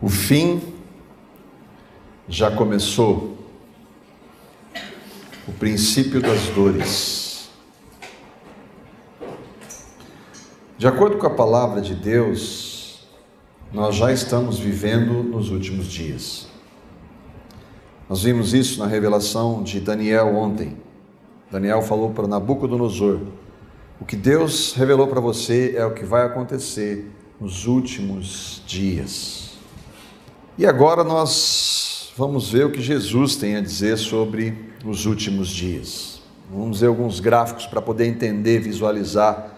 O fim já começou. O princípio das dores. De acordo com a palavra de Deus, nós já estamos vivendo nos últimos dias. Nós vimos isso na revelação de Daniel ontem. Daniel falou para Nabucodonosor: o que Deus revelou para você é o que vai acontecer nos últimos dias. E agora nós vamos ver o que Jesus tem a dizer sobre os últimos dias. Vamos ver alguns gráficos para poder entender, visualizar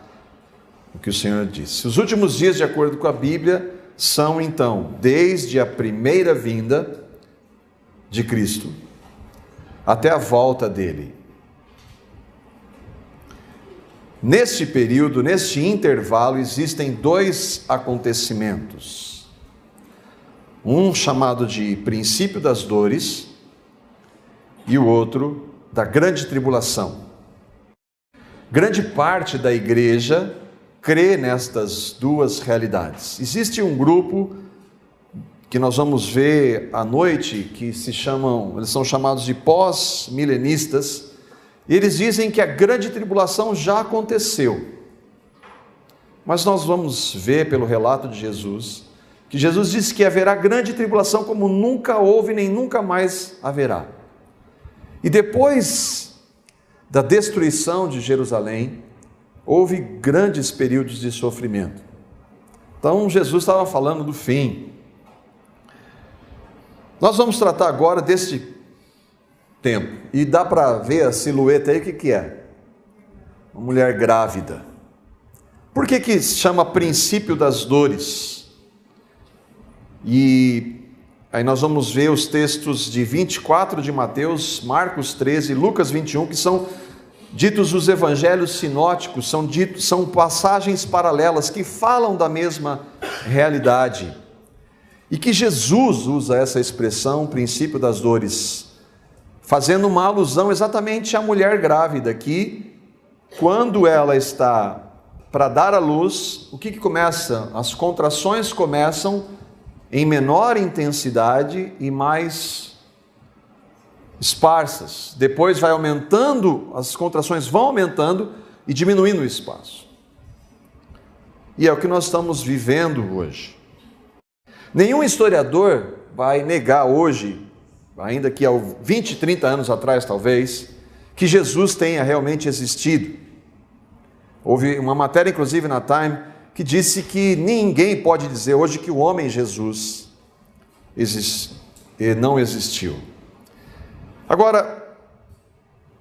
o que o Senhor disse. Os últimos dias, de acordo com a Bíblia, são então desde a primeira vinda de Cristo até a volta dele. Neste período, neste intervalo, existem dois acontecimentos. Um chamado de princípio das dores e o outro da grande tribulação. Grande parte da igreja crê nestas duas realidades. Existe um grupo que nós vamos ver à noite que eles são chamados de pós-milenistas, e eles dizem que a grande tribulação já aconteceu. Mas nós vamos ver pelo relato de Jesus que Jesus disse que haverá grande tribulação como nunca houve nem nunca mais haverá. E depois da destruição de Jerusalém, houve grandes períodos de sofrimento. Então Jesus estava falando do fim. Nós vamos tratar agora deste tempo. E dá para ver a silhueta aí, o que é? Uma mulher grávida. Por que se chama princípio das dores? E aí nós vamos ver os textos de 24 de Mateus, Marcos 13, Lucas 21, que são ditos os evangelhos sinóticos, são passagens paralelas que falam da mesma realidade. E que Jesus usa essa expressão, princípio das dores, fazendo uma alusão exatamente à mulher grávida, que quando ela está para dar à luz, o que começa? As contrações começam em menor intensidade e mais esparsas. Depois vai aumentando, as contrações vão aumentando e diminuindo o espaço. E é o que nós estamos vivendo hoje. Nenhum historiador vai negar hoje, ainda que há 20, 30 anos atrás talvez, que Jesus tenha realmente existido. Houve uma matéria, inclusive na Time, que disse que ninguém pode dizer hoje que o homem Jesus não existiu. Agora,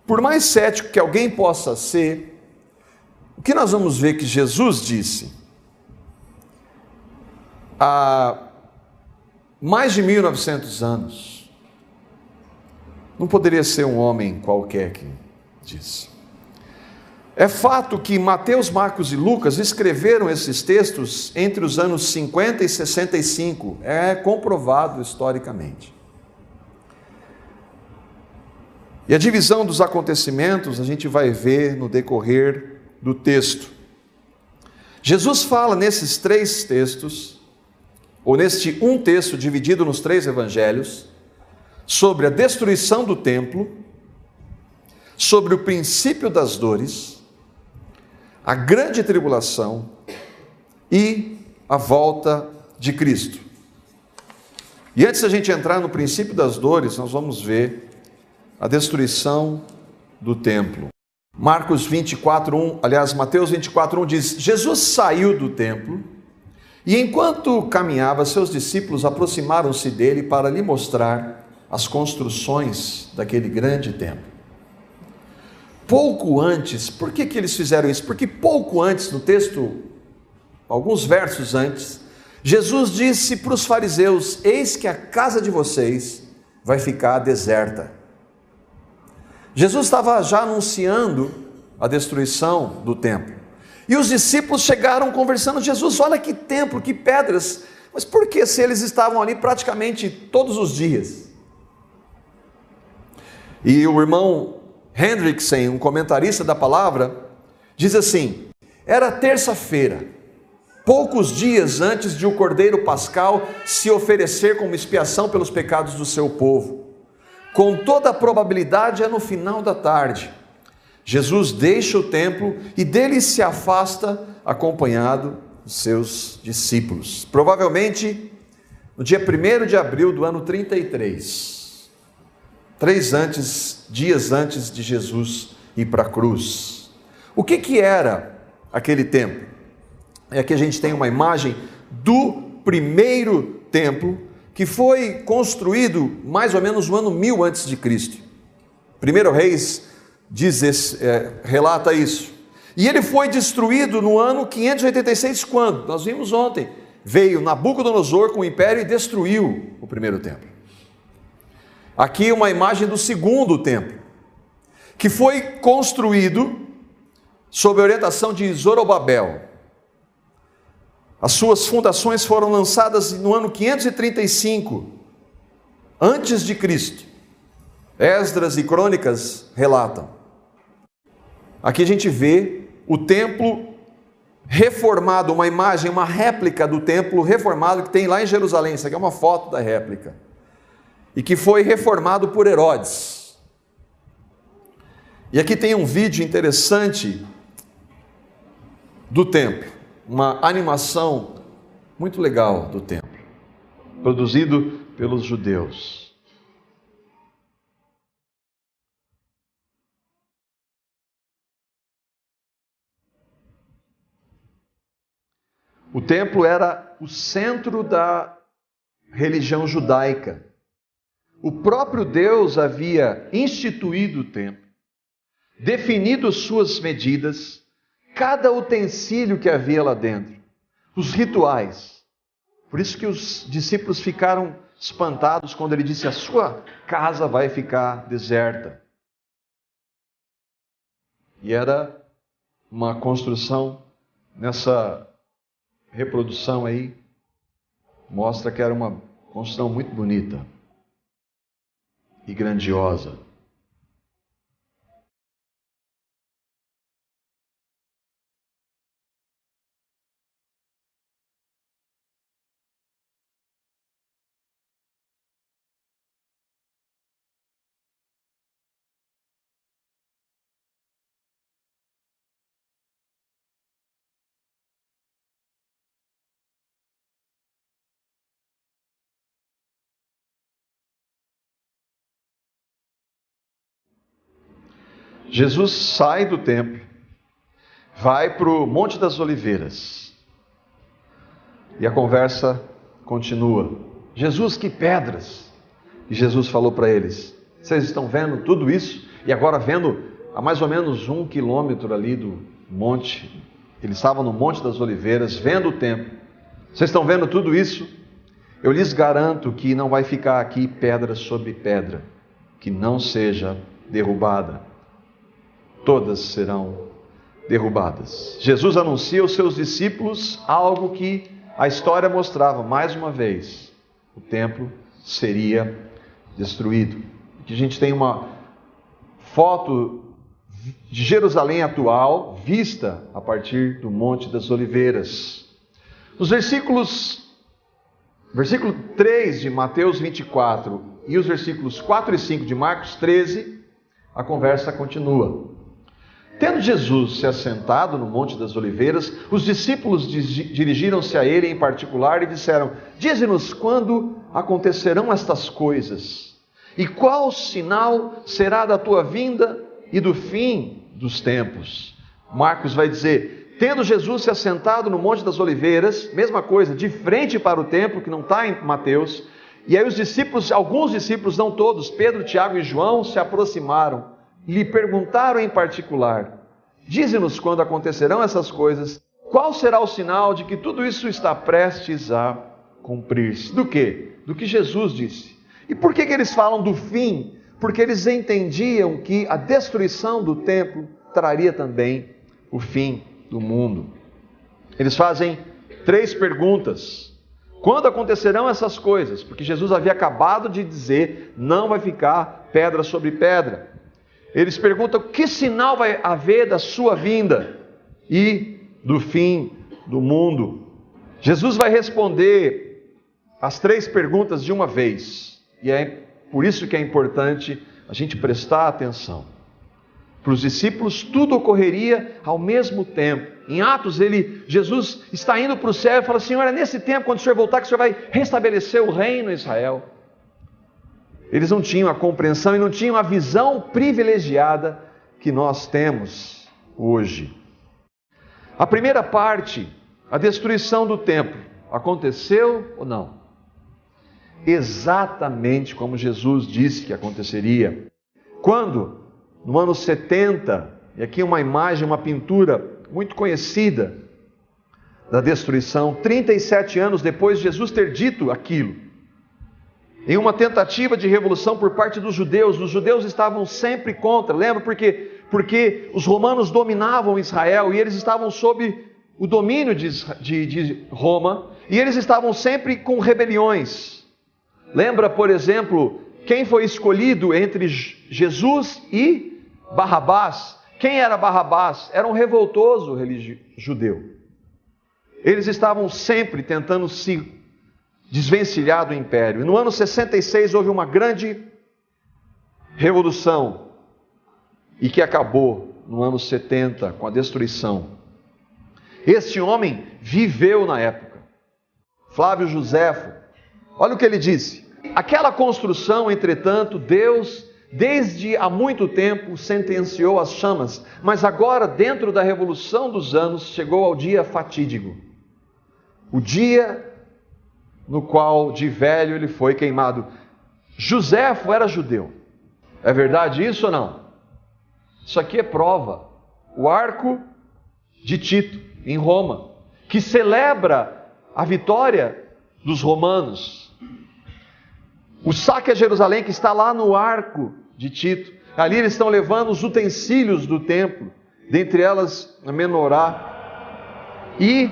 por mais cético que alguém possa ser, o que nós vamos ver que Jesus disse há mais de 1900 anos, não poderia ser um homem qualquer que disse. É fato que Mateus, Marcos e Lucas escreveram esses textos entre os anos 50 e 65, é comprovado historicamente. E a divisão dos acontecimentos a gente vai ver no decorrer do texto. Jesus fala nesses três textos, ou neste um texto dividido nos três evangelhos, sobre a destruição do templo, sobre o princípio das dores, a grande tribulação e a volta de Cristo. E antes da gente entrar no princípio das dores, nós vamos ver a destruição do templo. Mateus 24:1 diz: Jesus saiu do templo e enquanto caminhava, seus discípulos aproximaram-se dele para lhe mostrar as construções daquele grande templo. Pouco antes, por que eles fizeram isso? Porque pouco antes, no texto, alguns versos antes, Jesus disse para os fariseus: eis que a casa de vocês vai ficar deserta. Jesus estava já anunciando a destruição do templo. E os discípulos chegaram conversando: Jesus, olha que templo, que pedras. Mas por que se eles estavam ali praticamente todos os dias? E o irmão Hendrickson, um comentarista da palavra, diz assim: era terça-feira, poucos dias antes de o Cordeiro Pascal se oferecer como expiação pelos pecados do seu povo. Com toda a probabilidade é no final da tarde. Jesus deixa o templo e dele se afasta acompanhado dos seus discípulos. Provavelmente no dia 1º de abril do ano 33, dias antes de Jesus ir para a cruz. O que era aquele templo? Aqui a gente tem uma imagem do primeiro templo que foi construído mais ou menos no ano 1000 antes de Cristo. 1 Reis relata isso. E ele foi destruído no ano 586, quando? Nós vimos ontem. Veio Nabucodonosor com o império e destruiu o primeiro templo. Aqui uma imagem do segundo templo, que foi construído sob a orientação de Zorobabel. As suas fundações foram lançadas no ano 535 antes de Cristo. Esdras e Crônicas relatam. Aqui a gente vê o templo reformado, uma imagem, uma réplica do templo reformado que tem lá em Jerusalém. Isso aqui é uma foto da réplica. E que foi reformado por Herodes. E aqui tem um vídeo interessante do templo, uma animação muito legal do templo, produzido pelos judeus. O templo era o centro da religião judaica. O próprio Deus havia instituído o templo, definido suas medidas, cada utensílio que havia lá dentro, os rituais. Por isso que os discípulos ficaram espantados quando ele disse: a sua casa vai ficar deserta. E era uma construção, nessa reprodução aí, mostra que era uma construção muito bonita e grandiosa. Jesus sai do templo, vai para o Monte das Oliveiras, e a conversa continua. Jesus, que pedras! E Jesus falou para eles: vocês estão vendo tudo isso? E agora vendo a mais ou menos 1 quilômetro ali do monte, eles estavam no Monte das Oliveiras, vendo o templo. Vocês estão vendo tudo isso? Eu lhes garanto que não vai ficar aqui pedra sobre pedra, que não seja derrubada. Todas serão derrubadas. Jesus anuncia aos seus discípulos algo que a história mostrava mais uma vez: o templo seria destruído. Aqui a gente tem uma foto de Jerusalém atual, vista a partir do Monte das Oliveiras. Nos versículo 3 de Mateus 24 e os versículos 4 e 5 de Marcos 13, a conversa continua. Tendo Jesus se assentado no Monte das Oliveiras, os discípulos dirigiram-se a ele em particular e disseram: dize-nos quando acontecerão estas coisas, e qual sinal será da tua vinda e do fim dos tempos. Marcos vai dizer: tendo Jesus se assentado no Monte das Oliveiras, mesma coisa, de frente para o templo, que não está em Mateus, e aí os discípulos, alguns discípulos, não todos, Pedro, Tiago e João, se aproximaram, lhe perguntaram em particular: dize-nos quando acontecerão essas coisas, qual será o sinal de que tudo isso está prestes a cumprir-se? Do quê? Do que Jesus disse. E por que eles falam do fim? Porque eles entendiam que a destruição do templo traria também o fim do mundo. Eles fazem 3 perguntas. Quando acontecerão essas coisas? Porque Jesus havia acabado de dizer: não vai ficar pedra sobre pedra. Eles perguntam: que sinal vai haver da sua vinda e do fim do mundo? Jesus vai responder as 3 perguntas de uma vez, e é por isso que é importante a gente prestar atenção. Para os discípulos tudo ocorreria ao mesmo tempo. Em Atos, Jesus está indo para o céu e fala: Senhor, é nesse tempo, quando o Senhor voltar, que o Senhor vai restabelecer o reino em Israel. Eles não tinham a compreensão e não tinham a visão privilegiada que nós temos hoje. A primeira parte, a destruição do templo, aconteceu ou não? Exatamente como Jesus disse que aconteceria. Quando? No ano 70, e aqui uma imagem, uma pintura muito conhecida da destruição, 37 anos depois de Jesus ter dito aquilo, em uma tentativa de revolução por parte dos judeus estavam sempre contra, lembra? Porque os romanos dominavam Israel e eles estavam sob o domínio de Roma, e eles estavam sempre com rebeliões. Lembra, por exemplo, quem foi escolhido entre Jesus e Barrabás? Quem era Barrabás? Era um revoltoso judeu. Eles estavam sempre tentando se desvencilhar do império. E no ano 66 houve uma grande revolução, e que acabou no ano 70 com a destruição. Este homem viveu na época, Flávio Joséfo. Olha o que ele disse: aquela construção, entretanto, Deus, desde há muito tempo, sentenciou as chamas, mas agora, dentro da revolução dos anos, chegou ao dia fatídico, o dia no qual de velho ele foi queimado. Joséfo era judeu. É verdade isso ou não? Isso aqui é prova. O arco de Tito, em Roma, que celebra a vitória dos romanos. O saque a Jerusalém, que está lá no arco de Tito. Ali eles estão levando os utensílios do templo, dentre elas a menorá, e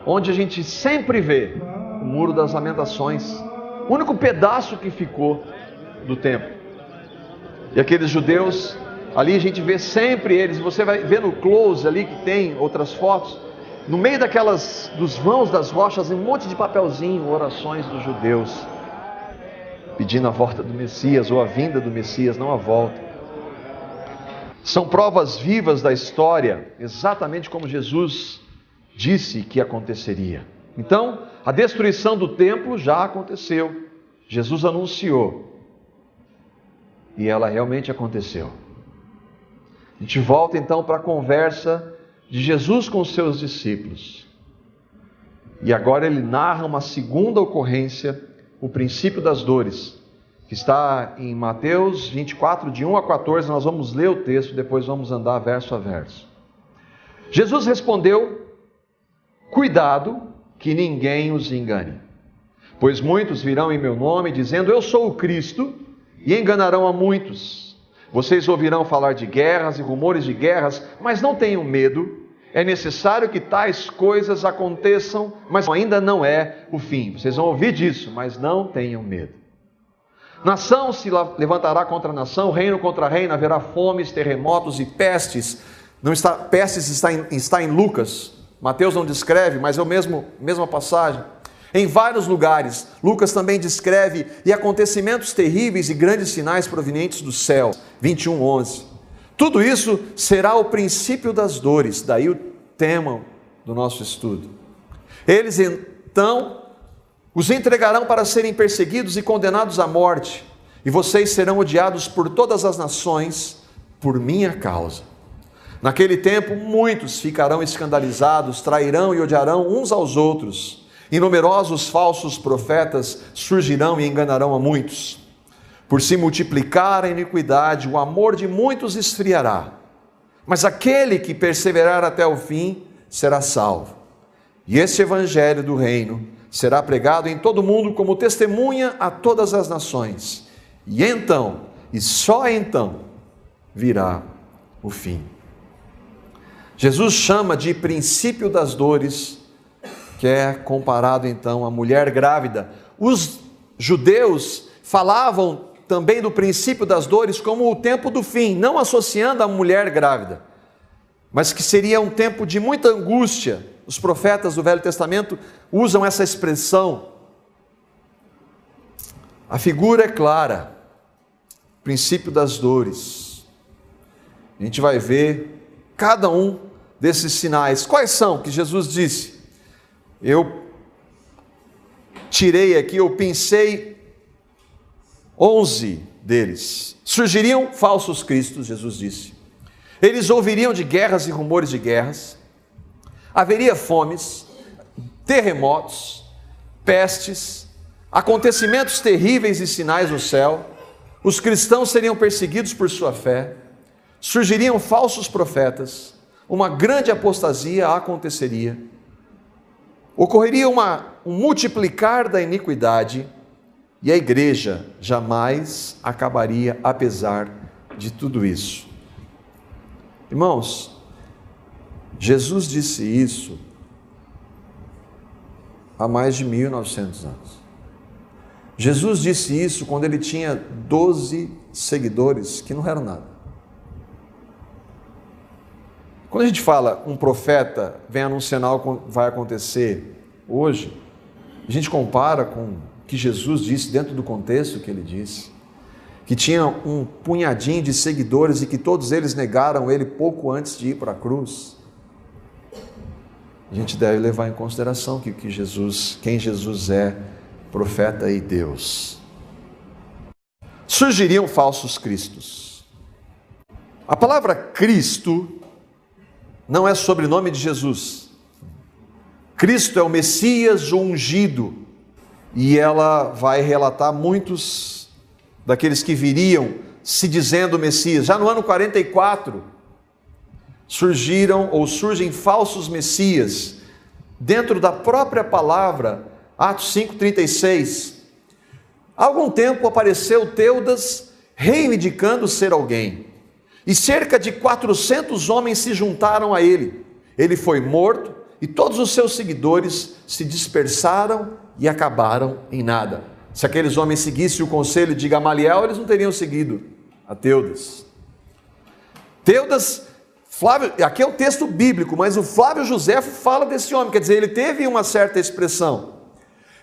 onde a gente sempre vê o Muro das Lamentações, o único pedaço que ficou do templo. E aqueles judeus, ali a gente vê sempre eles, você vai ver no close ali que tem outras fotos, no meio dos vãos das rochas, um monte de papelzinho, orações dos judeus, pedindo a volta do Messias, ou a vinda do Messias, não a volta. São provas vivas da história, exatamente como Jesus disse que aconteceria. Então, a destruição do templo já aconteceu. Jesus anunciou. E ela realmente aconteceu. A gente volta então para a conversa de Jesus com os seus discípulos. E agora ele narra uma segunda ocorrência, o princípio das dores, que está em Mateus 24, de 1 a 14. Nós vamos ler o texto, depois vamos andar verso a verso. Jesus respondeu: cuidado que ninguém os engane, pois muitos virão em meu nome dizendo: eu sou o Cristo, e enganarão a muitos. Vocês ouvirão falar de guerras e rumores de guerras, mas não tenham medo. É necessário que tais coisas aconteçam, mas ainda não é o fim. Vocês vão ouvir disso, mas não tenham medo. Nação se levantará contra nação, reino contra reino, haverá fomes, terremotos e pestes. Pestes está em Lucas. Mateus não descreve, mas é a mesma passagem. Em vários lugares, Lucas também descreve e acontecimentos terríveis e grandes sinais provenientes do céu. 21:11. Tudo isso será o princípio das dores, daí o tema do nosso estudo. Eles então os entregarão para serem perseguidos e condenados à morte, e vocês serão odiados por todas as nações por minha causa. Naquele tempo, muitos ficarão escandalizados, trairão e odiarão uns aos outros, e numerosos falsos profetas surgirão e enganarão a muitos. Por se multiplicar a iniquidade, o amor de muitos esfriará, mas aquele que perseverar até o fim será salvo. E este evangelho do reino será pregado em todo o mundo como testemunha a todas as nações, e então, e só então, virá o fim. Jesus chama de princípio das dores, que é comparado então à mulher grávida. Os judeus falavam também do princípio das dores como o tempo do fim, não associando a mulher grávida, mas que seria um tempo de muita angústia, os profetas do Velho Testamento usam essa expressão. A figura é clara, princípio das dores. A gente vai ver cada um desses sinais. Quais são que Jesus disse? Eu tirei aqui, eu pensei 11 deles. Surgiriam falsos cristos, Jesus disse. Eles ouviriam de guerras e rumores de guerras. Haveria fomes, terremotos, pestes, acontecimentos terríveis e sinais no céu. Os cristãos seriam perseguidos por sua fé. Surgiriam falsos profetas. Uma grande apostasia aconteceria. Ocorreria um multiplicar da iniquidade. E a igreja jamais acabaria apesar de tudo isso. Irmãos, Jesus disse isso há mais de 1900 anos. Jesus disse isso quando ele tinha 12 seguidores que não eram nada. Quando a gente fala um profeta vem anunciar algo que vai acontecer hoje, a gente compara com o que Jesus disse dentro do contexto que ele disse, que tinha um punhadinho de seguidores e que todos eles negaram ele pouco antes de ir para a cruz. A gente deve levar em consideração que quem Jesus é, profeta e Deus. Surgiriam falsos cristos. A palavra Cristo não é sobrenome de Jesus. Cristo é o Messias, o ungido, e ela vai relatar muitos daqueles que viriam se dizendo Messias. Já no ano 44, surgem falsos Messias, dentro da própria palavra, Atos 5,36. Há algum tempo apareceu Teudas reivindicando ser alguém, e cerca de 400 homens se juntaram a ele. Ele foi morto, e todos os seus seguidores se dispersaram e acabaram em nada. Se aqueles homens seguissem o conselho de Gamaliel, eles não teriam seguido a Teudas. Flávio, aqui é o texto bíblico, mas o Flávio Josefo fala desse homem, quer dizer, ele teve uma certa expressão.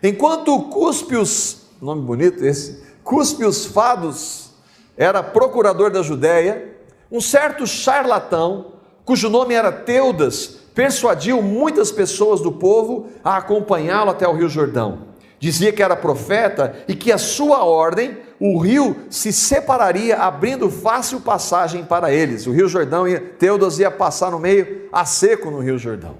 Enquanto Cúspios, nome bonito esse, Cúspios Fados era procurador da Judéia, um certo charlatão, cujo nome era Teudas, persuadiu muitas pessoas do povo a acompanhá-lo até o Rio Jordão. Dizia que era profeta e que a sua ordem, o rio se separaria, abrindo fácil passagem para eles. O Rio Jordão, Teudas ia passar no meio a seco no Rio Jordão.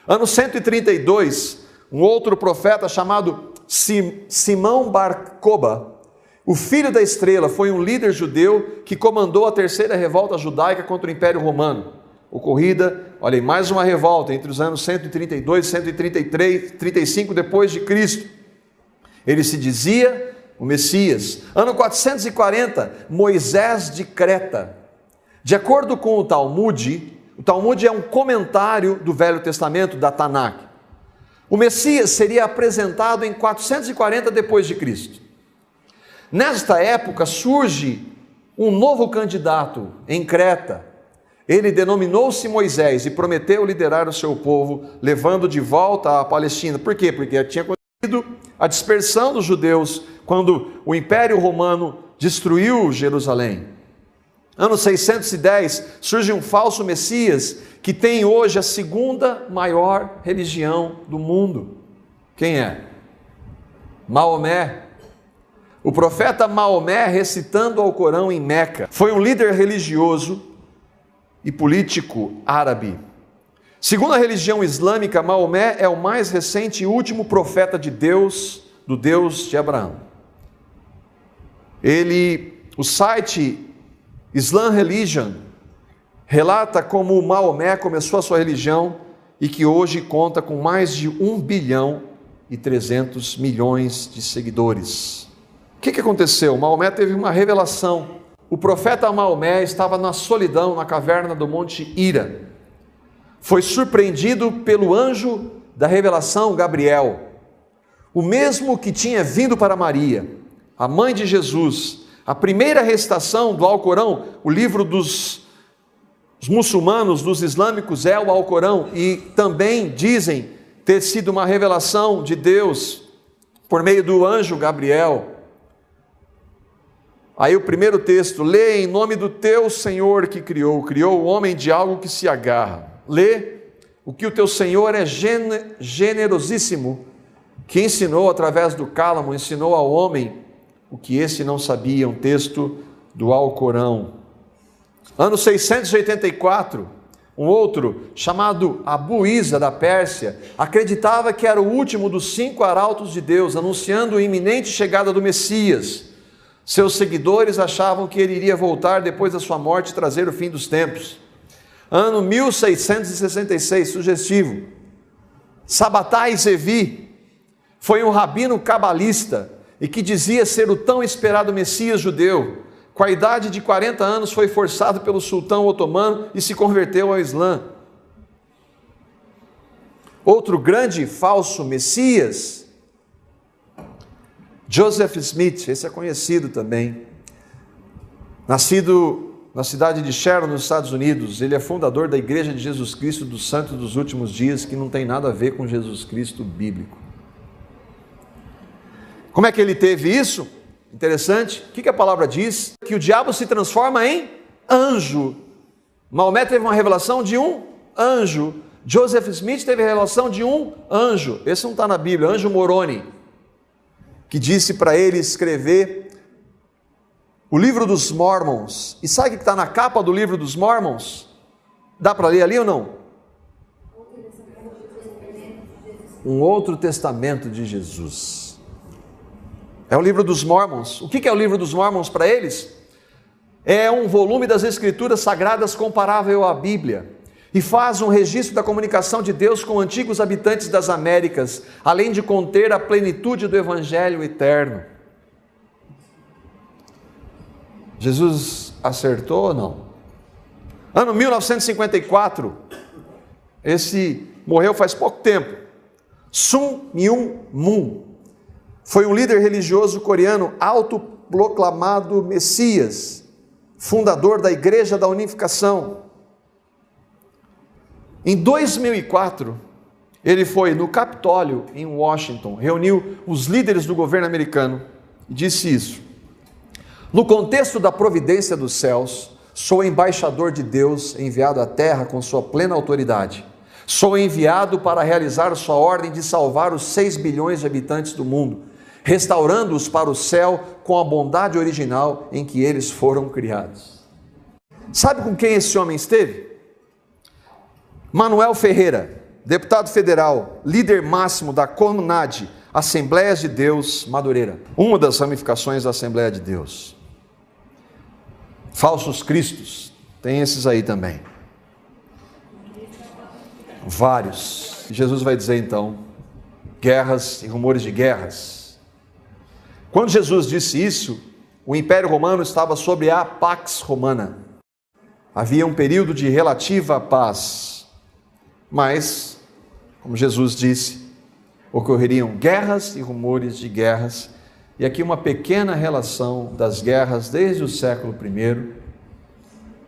Ano 132, um outro profeta chamado Simão Bar Coba, o filho da estrela, foi um líder judeu que comandou a terceira revolta judaica contra o Império Romano. Ocorrida, olha aí, mais uma revolta entre os anos 132 e 135 depois de Cristo. Ele se dizia o Messias. Ano 440, Moisés de Creta. De acordo com o Talmud é um comentário do Velho Testamento, da Tanakh. O Messias seria apresentado em 440 depois de Cristo. Nesta época surge um novo candidato em Creta. Ele denominou-se Moisés e prometeu liderar o seu povo, levando de volta a Palestina. Por quê? Porque tinha acontecido a dispersão dos judeus quando o Império Romano destruiu Jerusalém. Ano 610, surge um falso Messias que tem hoje a segunda maior religião do mundo. Quem é? Maomé. O profeta Maomé, recitando ao Corão em Meca, foi um líder religioso e político árabe. Segundo a religião islâmica, Maomé é o mais recente e último profeta de Deus, do Deus de Abraão. O site Islam Religion relata como Maomé começou a sua religião e que hoje conta com mais de 1 bilhão e 300 milhões de seguidores. O que aconteceu? Maomé teve uma revelação. O profeta Maomé estava na solidão, na caverna do Monte Hira. Foi surpreendido pelo anjo da revelação, Gabriel, o mesmo que tinha vindo para Maria, a mãe de Jesus. A primeira recitação do Alcorão, o livro dos Os muçulmanos dos islâmicos é o Alcorão, e também dizem ter sido uma revelação de Deus por meio do anjo Gabriel. Aí o primeiro texto: lê em nome do teu Senhor que criou o homem de algo que se agarra. Lê o que o teu Senhor é generosíssimo, que ensinou através do cálamo, ensinou ao homem o que esse não sabia. Um texto do Alcorão. Ano 684, um outro, chamado Abu Isa, da Pérsia, acreditava que era o último dos 5 arautos de Deus, anunciando a iminente chegada do Messias. Seus seguidores achavam que ele iria voltar depois da sua morte e trazer o fim dos tempos. Ano 1666, sugestivo. Sabatai Zevi foi um rabino cabalista e que dizia ser o tão esperado Messias judeu. Com a idade de 40 anos, foi forçado pelo sultão otomano e se converteu ao Islã. Outro grande falso Messias, Joseph Smith, esse é conhecido também, nascido na cidade de Sharon, nos Estados Unidos. Ele é fundador da Igreja de Jesus Cristo dos Santos dos Últimos Dias, que não tem nada a ver com Jesus Cristo bíblico. Como é que ele teve isso? Interessante. O que a palavra diz? Que o diabo se transforma em anjo. Maomé teve uma revelação de um anjo. Joseph Smith teve a revelação de um anjo. Esse não está na Bíblia, anjo Moroni, que disse para ele escrever o livro dos Mormons. E sabe o que está na capa do livro dos Mormons? Dá para ler ali ou não? Um outro testamento de Jesus. É o livro dos Mormons. O que é o livro dos Mormons para eles? É um volume das Escrituras Sagradas comparável à Bíblia, e faz um registro da comunicação de Deus com antigos habitantes das Américas, além de conter a plenitude do Evangelho eterno. Jesus acertou ou não? Ano 1954, esse morreu faz pouco tempo. Sun Myung Moon foi um líder religioso coreano autoproclamado Messias, fundador da Igreja da Unificação. Em 2004, ele foi no Capitólio, em Washington, reuniu os líderes do governo americano e disse isso: no contexto da providência dos céus, sou embaixador de Deus enviado à terra com sua plena autoridade. Sou enviado para realizar sua ordem de salvar os 6 bilhões de habitantes do mundo, restaurando-os para o céu com a bondade original em que eles foram criados. Sabe com quem esse homem esteve? Manuel Ferreira, deputado federal, líder máximo da CONUNAD, Assembleias de Deus Madureira, uma das ramificações da Assembleia de Deus. Falsos cristos, tem esses aí também. Vários. E Jesus vai dizer então, guerras e rumores de guerras. Quando Jesus disse isso, o Império Romano estava sob a Pax Romana. Havia um período de relativa paz. Mas, como Jesus disse, ocorreriam guerras e rumores de guerras, e aqui uma pequena relação das guerras desde o século I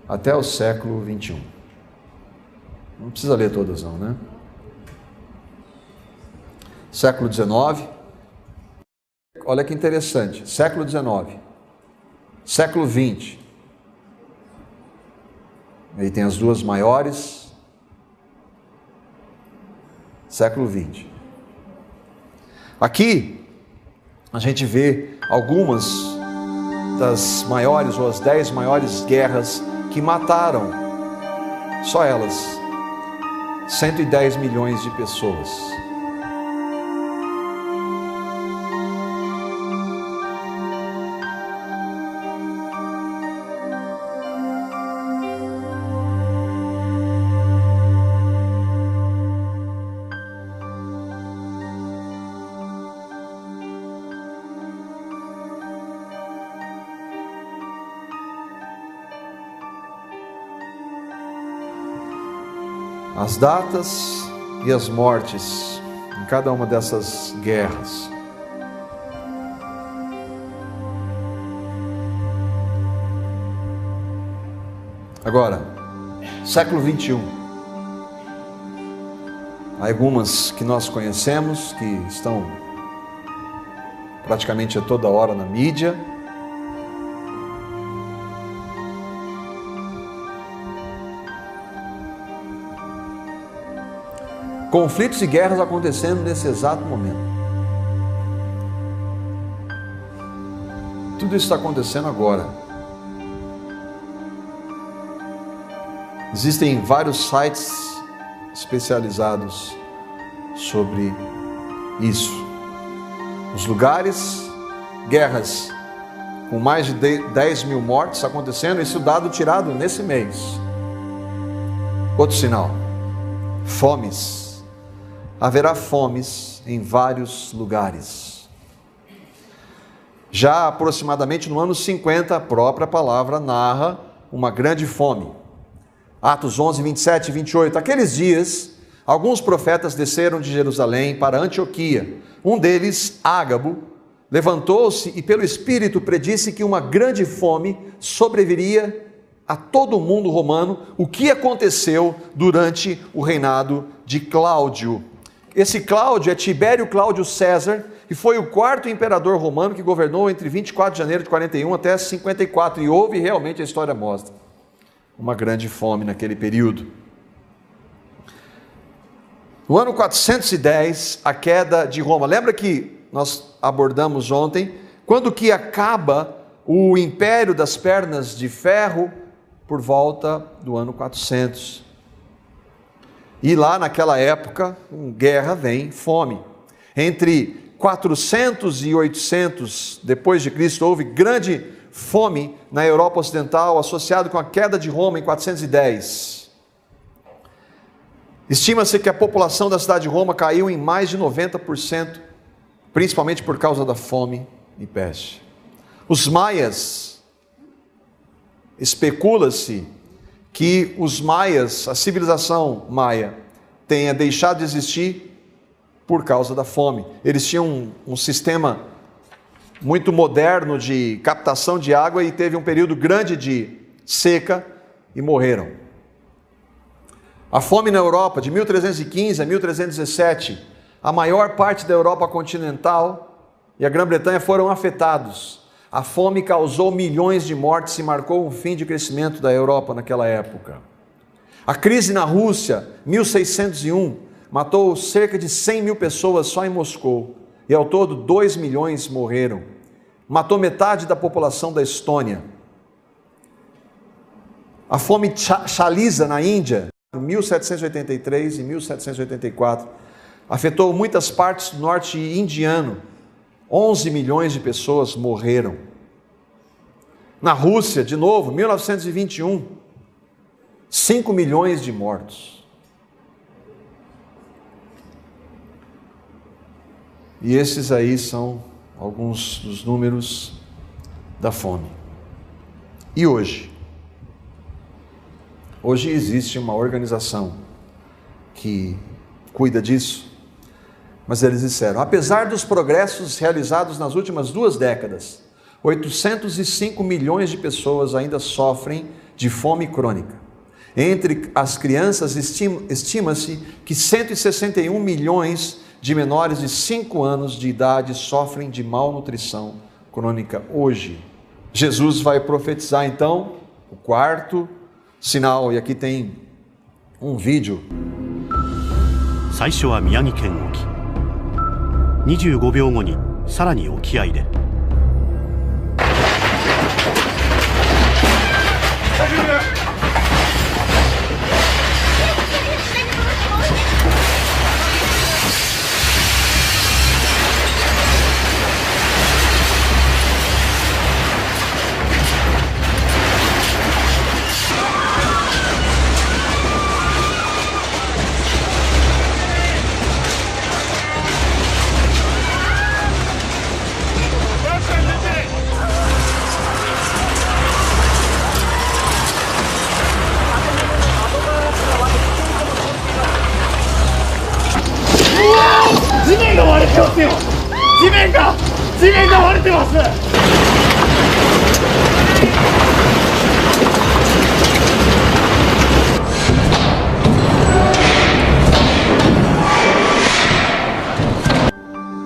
até o século XXI. Não precisa ler todas não, né? Século XIX, olha que interessante, século XIX, século XX, aí tem as duas maiores, século XX. Aqui a gente vê algumas das maiores ou as 10 maiores guerras que mataram, só elas, 110 milhões de pessoas. As datas e as mortes em cada uma dessas guerras. Agora, século 21. Algumas que nós conhecemos, que estão praticamente a toda hora na mídia. Conflitos e guerras acontecendo nesse exato momento. Tudo isso está acontecendo agora. Existem vários sites especializados sobre isso. Os lugares, guerras com mais de 10 mil mortes acontecendo, esse dado tirado nesse mês. Outro sinal, fomes. Haverá fomes em vários lugares. Já aproximadamente no ano 50, a própria palavra narra uma grande fome. Atos 11, 27 e 28. Aqueles dias, alguns profetas desceram de Jerusalém para Antioquia. Um deles, Ágabo, levantou-se e pelo Espírito predisse que uma grande fome sobreviria a todo o mundo romano, o que aconteceu durante o reinado de Cláudio. Esse Cláudio é Tibério Cláudio César, que foi o quarto imperador romano que governou entre 24 de janeiro de 41 até 54, e houve realmente, a história mostra, uma grande fome naquele período. No ano 410, a queda de Roma. Lembra que nós abordamos ontem, quando que acaba o império das pernas de ferro? Por volta do ano 400. E lá naquela época, com guerra vem fome. Entre 400 e 800 depois de Cristo, houve grande fome na Europa Ocidental, associado com a queda de Roma em 410. Estima-se que a população da cidade de Roma caiu em mais de 90%, principalmente por causa da fome e peste. Os maias, especula-se que os maias, a civilização maia, tenha deixado de existir por causa da fome. Eles tinham um sistema muito moderno de captação de água e teve um período grande de seca e morreram. A fome na Europa, de 1315 a 1317, a maior parte da Europa continental e a Grã-Bretanha foram afetados. A fome causou milhões de mortes e marcou um fim de crescimento da Europa naquela época. A crise na Rússia, 1601, matou cerca de 100 mil pessoas só em Moscou. E ao todo 2 milhões morreram. Matou metade da população da Estônia. A fome chalisa na Índia, em 1783 e 1784, afetou muitas partes do norte indiano. 11 milhões de pessoas morreram. Na Rússia, de novo, 1921, 5 milhões de mortos. E esses aí são alguns dos números da fome. E hoje? Hoje existe uma organização que cuida disso. Mas eles disseram, apesar dos progressos realizados nas últimas 2 décadas, 805 milhões de pessoas ainda sofrem de fome crônica. Entre as crianças, estima-se que 161 milhões de menores de 5 anos de idade sofrem de malnutrição crônica hoje. Jesus vai profetizar então o quarto sinal, e aqui tem um vídeo. 最初は宮城県沖25秒後にさらに沖合で地面が割れてますよ。地面が割れてます。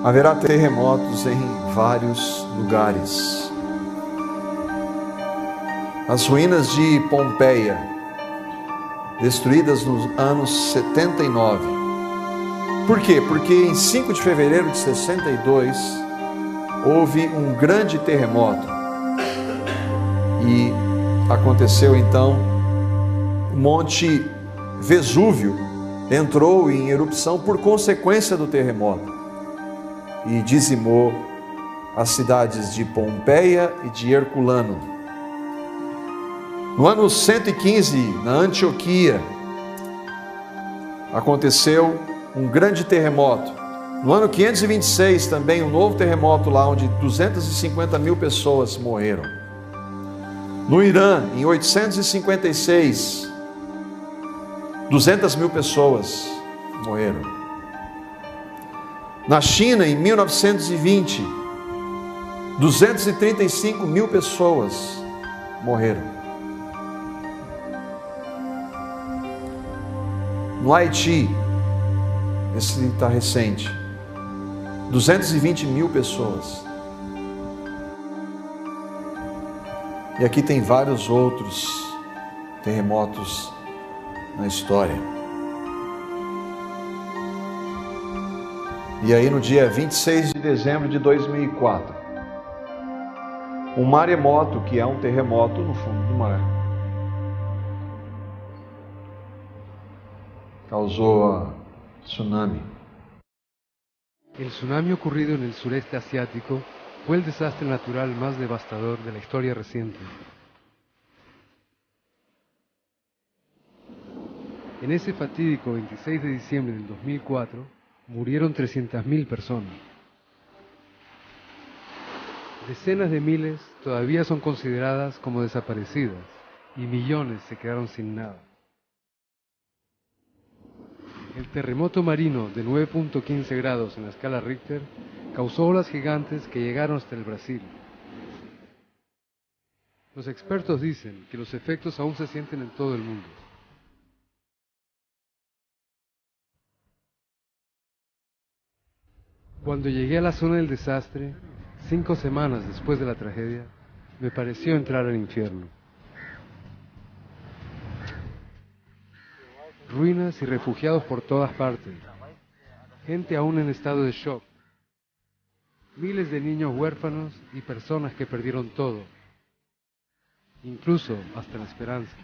Haverá terremotos em vários lugares. As ruínas de Pompeia, destruídas nos anos 79. Por quê? Porque em 5 de fevereiro de 62, houve um grande terremoto. E aconteceu então, o Monte Vesúvio entrou em erupção por consequência do terremoto e dizimou as cidades de Pompeia e de Herculano. No ano 115, na Antioquia, aconteceu um grande terremoto. No ano 526 também um novo terremoto lá, onde 250 mil pessoas morreram. No Irã, em 856, 200 mil pessoas morreram. Na China, em 1920, 235 mil pessoas morreram. No Haiti, esse está recente, 220 mil pessoas. E aqui tem vários outros terremotos na história. E aí no dia 26 de dezembro de 2004, um maremoto, que é um terremoto no fundo do mar, causou tsunami. El tsunami ocurrido en el sureste asiático fue el desastre natural más devastador de la historia reciente. En ese fatídico 26 de diciembre del 2004, murieron 300.000 personas. Decenas de miles todavía son consideradas como desaparecidas y millones se quedaron sin nada. El terremoto marino de 9.15 grados en la escala Richter causó olas gigantes que llegaron hasta el Brasil. Los expertos dicen que los efectos aún se sienten en todo el mundo. Cuando llegué a la zona del desastre, 5 semanas después de la tragedia, me pareció entrar al infierno. Ruinas y refugiados por todas partes, gente aún en estado de shock, miles de niños huérfanos y personas que perdieron todo, incluso hasta la esperanza.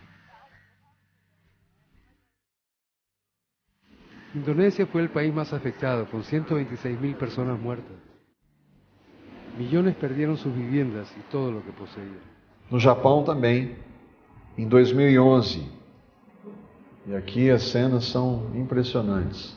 Indonesia fue el país más afectado, con 126.000 personas muertas. Millones perdieron sus viviendas y todo lo que poseían. No Japão também, em 2011. E aqui as cenas são impressionantes.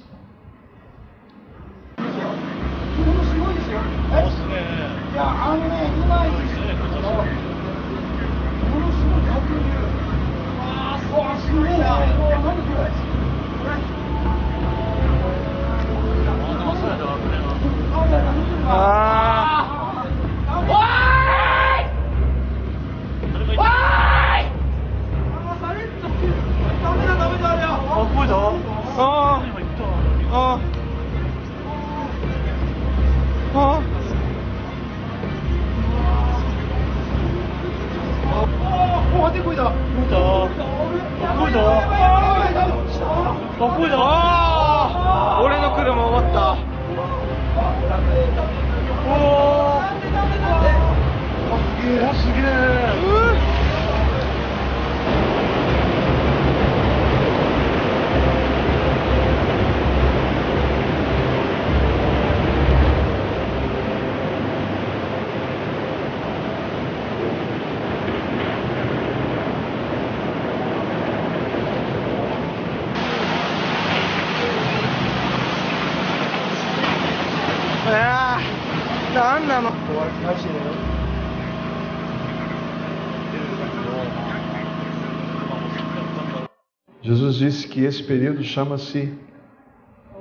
Jesus disse que esse período chama-se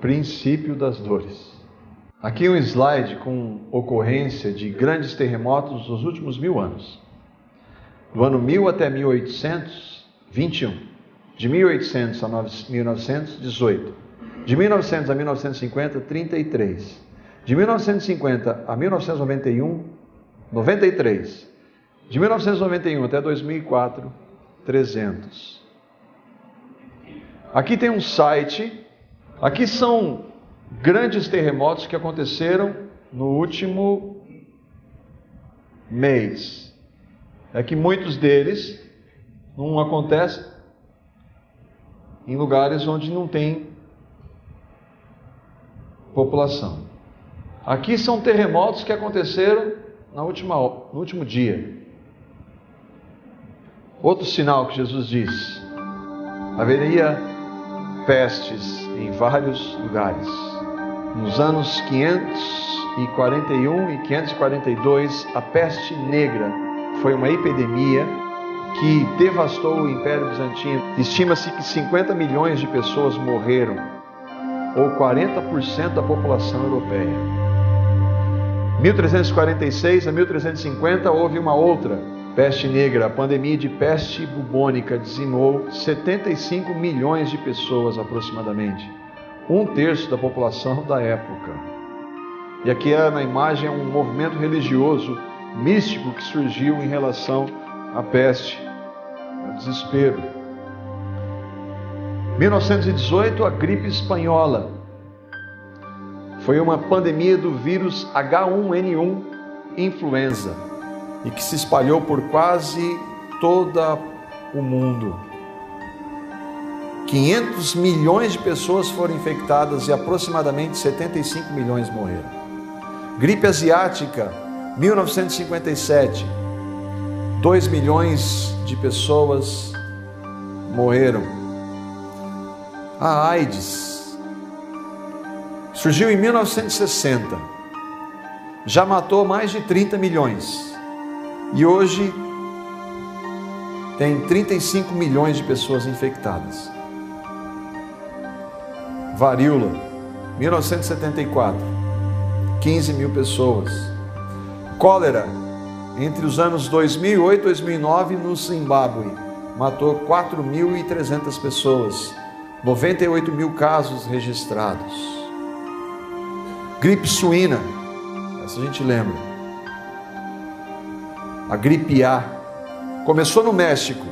princípio das dores. Aqui um slide com ocorrência de grandes terremotos nos últimos 1000 anos. Do ano 1000 até 1800, 21. De 1800 a 1900, 18. De 1900 a 1950, 33. De 1950 a 1991, 93. De 1991 até 2004, 300. Aqui tem um site. Aqui são grandes terremotos que aconteceram no último mês. É que muitos deles não acontecem em lugares onde não tem população. Aqui são terremotos que aconteceram no último dia. Outro sinal que Jesus disse: haveria pestes em vários lugares. Nos anos 541 e 542, a peste negra foi uma epidemia que devastou o Império Bizantino. Estima-se que 50 milhões de pessoas morreram, ou 40% da população europeia. 1346 a 1350 houve uma outra peste negra. A pandemia de peste bubônica dizimou 75 milhões de pessoas aproximadamente, 1/3 da população da época. E aqui na imagem é um movimento religioso, místico que surgiu em relação à peste, ao desespero. 1918, a gripe espanhola. Foi uma pandemia do vírus H1N1 influenza e que se espalhou por quase todo o mundo. 500 milhões de pessoas foram infectadas e aproximadamente 75 milhões morreram. Gripe asiática, 1957. 2 milhões de pessoas morreram. A AIDS surgiu em 1960. Já matou mais de 30 milhões. E hoje tem 35 milhões de pessoas infectadas. Varíola, 1974, 15 mil pessoas. Cólera, entre os anos 2008 e 2009, no Zimbábue, matou 4.300 pessoas, 98 mil casos registrados. Gripe suína, essa a gente lembra. A gripe A começou no México,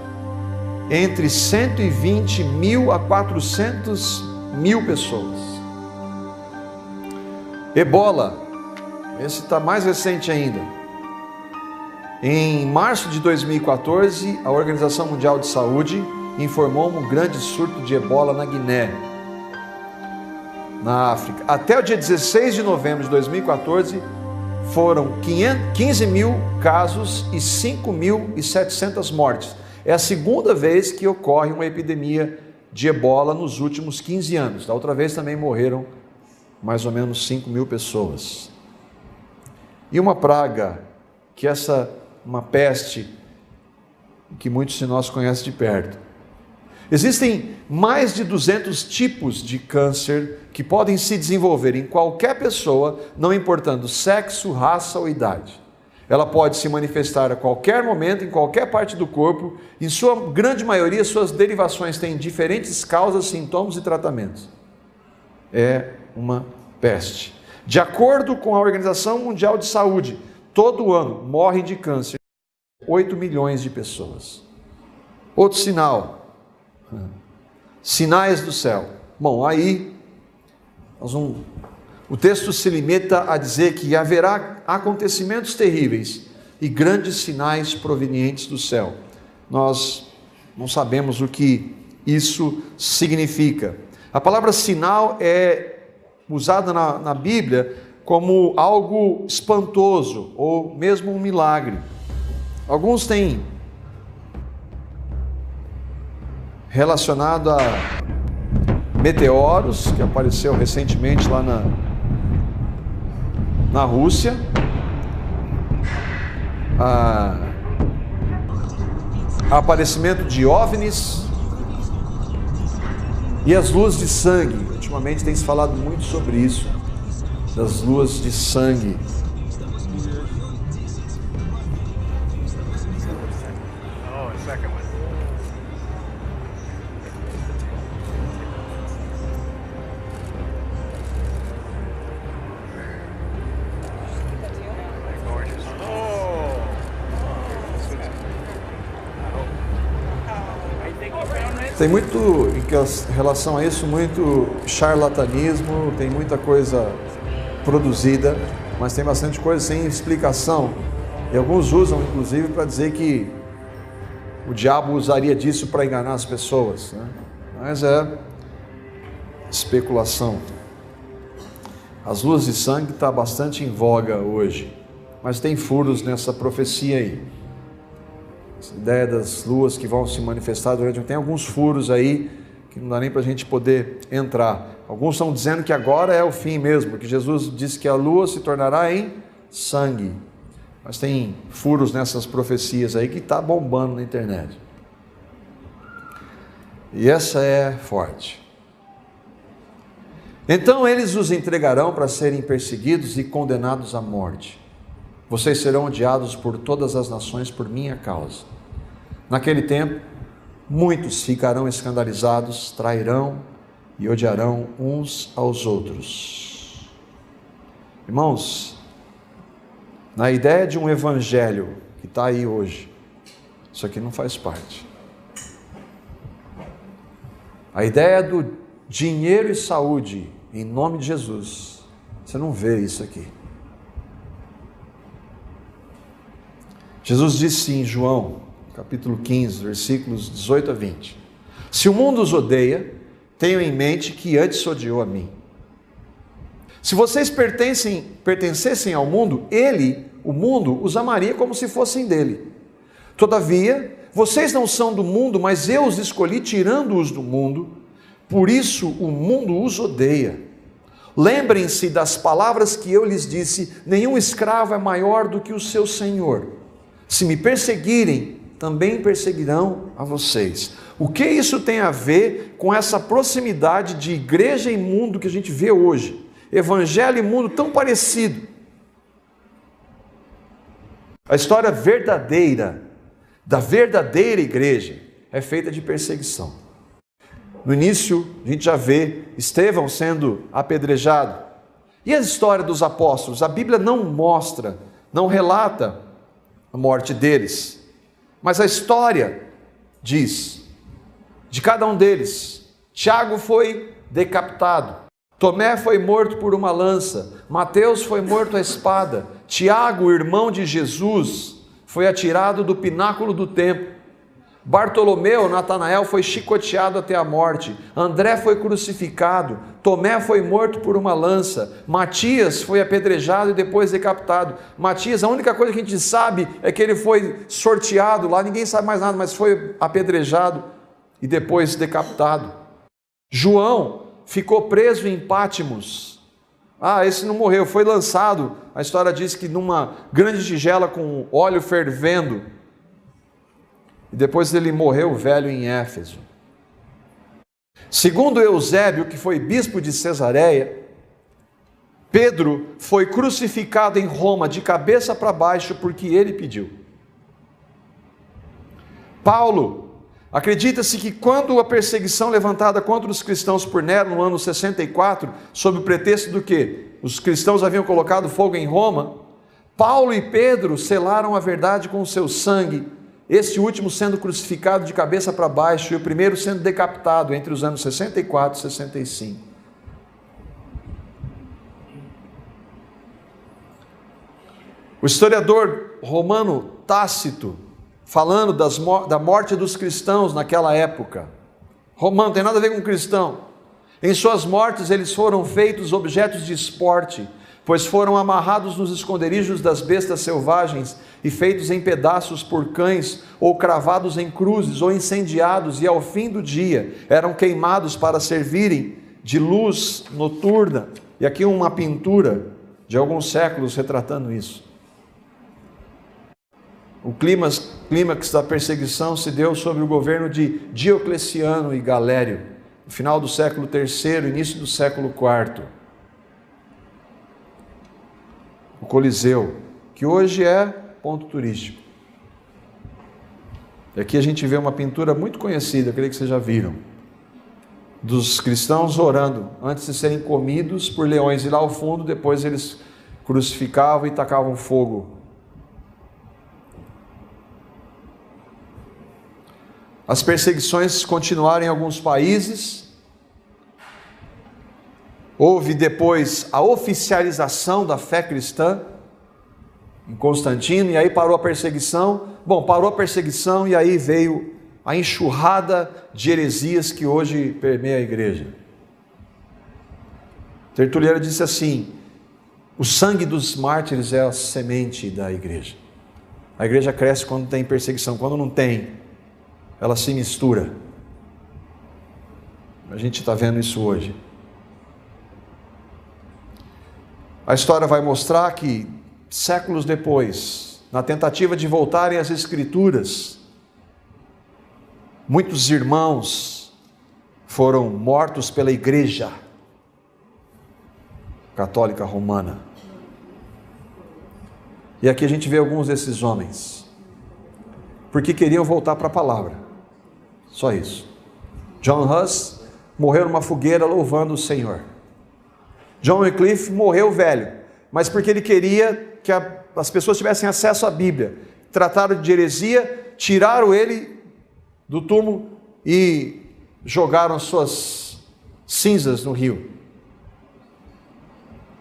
entre 120 mil a 400 mil pessoas. Ebola, esse está mais recente ainda. Em março de 2014, a Organização Mundial de Saúde informou um grande surto de ebola na Guiné, na África. Até o dia 16 de novembro de 2014, foram 15 mil casos e 5.700 mortes. É a segunda vez que ocorre uma epidemia de ebola nos últimos 15 anos. Da outra vez também morreram mais ou menos 5 mil pessoas. E uma praga, uma peste que muitos de nós conhecem de perto. Existem mais de 200 tipos de câncer que podem se desenvolver em qualquer pessoa, não importando sexo, raça ou idade. Ela pode se manifestar a qualquer momento, em qualquer parte do corpo. Em sua grande maioria, suas derivações têm diferentes causas, sintomas e tratamentos. É uma peste. De acordo com a Organização Mundial de Saúde, todo ano morrem de câncer 8 milhões de pessoas. Outro sinal. Sinais do céu. Bom, aí o texto se limita a dizer que haverá acontecimentos terríveis e grandes sinais provenientes do céu. Nós não sabemos o que isso significa. A palavra sinal é usada na Bíblia como algo espantoso ou mesmo um milagre. Alguns têm relacionado a meteoros, que apareceu recentemente lá na Rússia, aparecimento de OVNIs e as luas de sangue. Ultimamente tem se falado muito sobre isso, das luas de sangue. tem muito, em relação a isso, muito charlatanismo, tem muita coisa produzida, mas tem bastante coisa sem explicação. E alguns usam, inclusive, para dizer que o diabo usaria disso para enganar as pessoas, né? Mas é especulação. As luas de sangue está bastante em voga hoje, mas tem furos nessa profecia aí. Essa ideia das luas que vão se manifestar durante tem alguns furos aí que não dá nem para a gente poder entrar. Alguns estão dizendo que agora é o fim mesmo, porque Jesus disse que a lua se tornará em sangue. Mas tem furos nessas profecias aí que está bombando na internet. E essa é forte. Então eles os entregarão para serem perseguidos e condenados à morte. Vocês serão odiados por todas as nações por minha causa. Naquele tempo, muitos ficarão escandalizados, trairão e odiarão uns aos outros. Irmãos, na ideia de um evangelho que está aí hoje, isso aqui não faz parte. A ideia do dinheiro e saúde, em nome de Jesus, você não vê isso aqui. Jesus disse em João, capítulo 15, versículos 18 a 20: se o mundo os odeia, tenham em mente que antes odiou a mim. Se vocês pertencessem ao mundo, o mundo, os amaria como se fossem dele. Todavia, vocês não são do mundo, mas eu os escolhi tirando-os do mundo, por isso o mundo os odeia. Lembrem-se das palavras que eu lhes disse: nenhum escravo é maior do que o seu senhor. Se me perseguirem, também perseguirão a vocês. O que isso tem a ver com essa proximidade de igreja e mundo que a gente vê hoje? Evangelho e mundo tão parecido. A história verdadeira, da verdadeira igreja, é feita de perseguição. No início, a gente já vê Estevão sendo apedrejado. E a história dos apóstolos? A Bíblia não mostra, não relata a morte deles. Mas a história diz de cada um deles. Tiago foi decapitado. Tomé foi morto por uma lança. Mateus foi morto à espada. Tiago, irmão de Jesus, foi atirado do pináculo do templo. Bartolomeu, Natanael, foi chicoteado até a morte. André foi crucificado. Tomé foi morto por uma lança. Matias foi apedrejado e depois decapitado. Matias, a única coisa que a gente sabe é que ele foi sorteado lá, ninguém sabe mais nada, mas foi apedrejado e depois decapitado. João ficou preso em Pátimos. Esse não morreu, foi lançado. A história diz que numa grande tigela com óleo fervendo. E depois ele morreu velho em Éfeso. Segundo Eusébio, que foi bispo de Cesareia, Pedro foi crucificado em Roma de cabeça para baixo porque ele pediu. Paulo, acredita-se que quando a perseguição levantada contra os cristãos por Nero no ano 64, sob o pretexto do que os cristãos haviam colocado fogo em Roma, Paulo e Pedro selaram a verdade com o seu sangue, este último sendo crucificado de cabeça para baixo e o primeiro sendo decapitado entre os anos 64 e 65. O historiador romano Tácito, falando da morte dos cristãos naquela época, romano, não tem nada a ver com cristão, em suas mortes eles foram feitos objetos de esporte, pois foram amarrados nos esconderijos das bestas selvagens e feitos em pedaços por cães, ou cravados em cruzes, ou incendiados, e ao fim do dia eram queimados para servirem de luz noturna. E aqui uma pintura de alguns séculos retratando isso. O clímax da perseguição se deu sob o governo de Diocleciano e Galério, no final do século III, início do século IV. O Coliseu, que hoje é ponto turístico. E aqui a gente vê uma pintura muito conhecida, eu creio que vocês já viram, dos cristãos orando antes de serem comidos por leões. E lá ao fundo, depois eles crucificavam e tacavam fogo. as perseguições continuaram em alguns países. Houve depois a oficialização da fé cristã em Constantino, e aí parou a perseguição. Bom, parou a perseguição e aí veio a enxurrada de heresias que hoje permeia a igreja. Tertuliano disse assim: o sangue dos mártires é a semente da igreja. A igreja cresce quando tem perseguição, quando não tem, ela se mistura. A gente está vendo isso hoje. A história vai mostrar que, séculos depois, na tentativa de voltarem às Escrituras, muitos irmãos foram mortos pela Igreja Católica Romana. E aqui a gente vê alguns desses homens, porque queriam voltar para a palavra, só isso. John Huss morreu numa fogueira louvando o Senhor. John Wycliffe morreu velho, mas porque ele queria que as pessoas tivessem acesso à Bíblia. Trataram de heresia, tiraram ele do túmulo e jogaram suas cinzas no rio.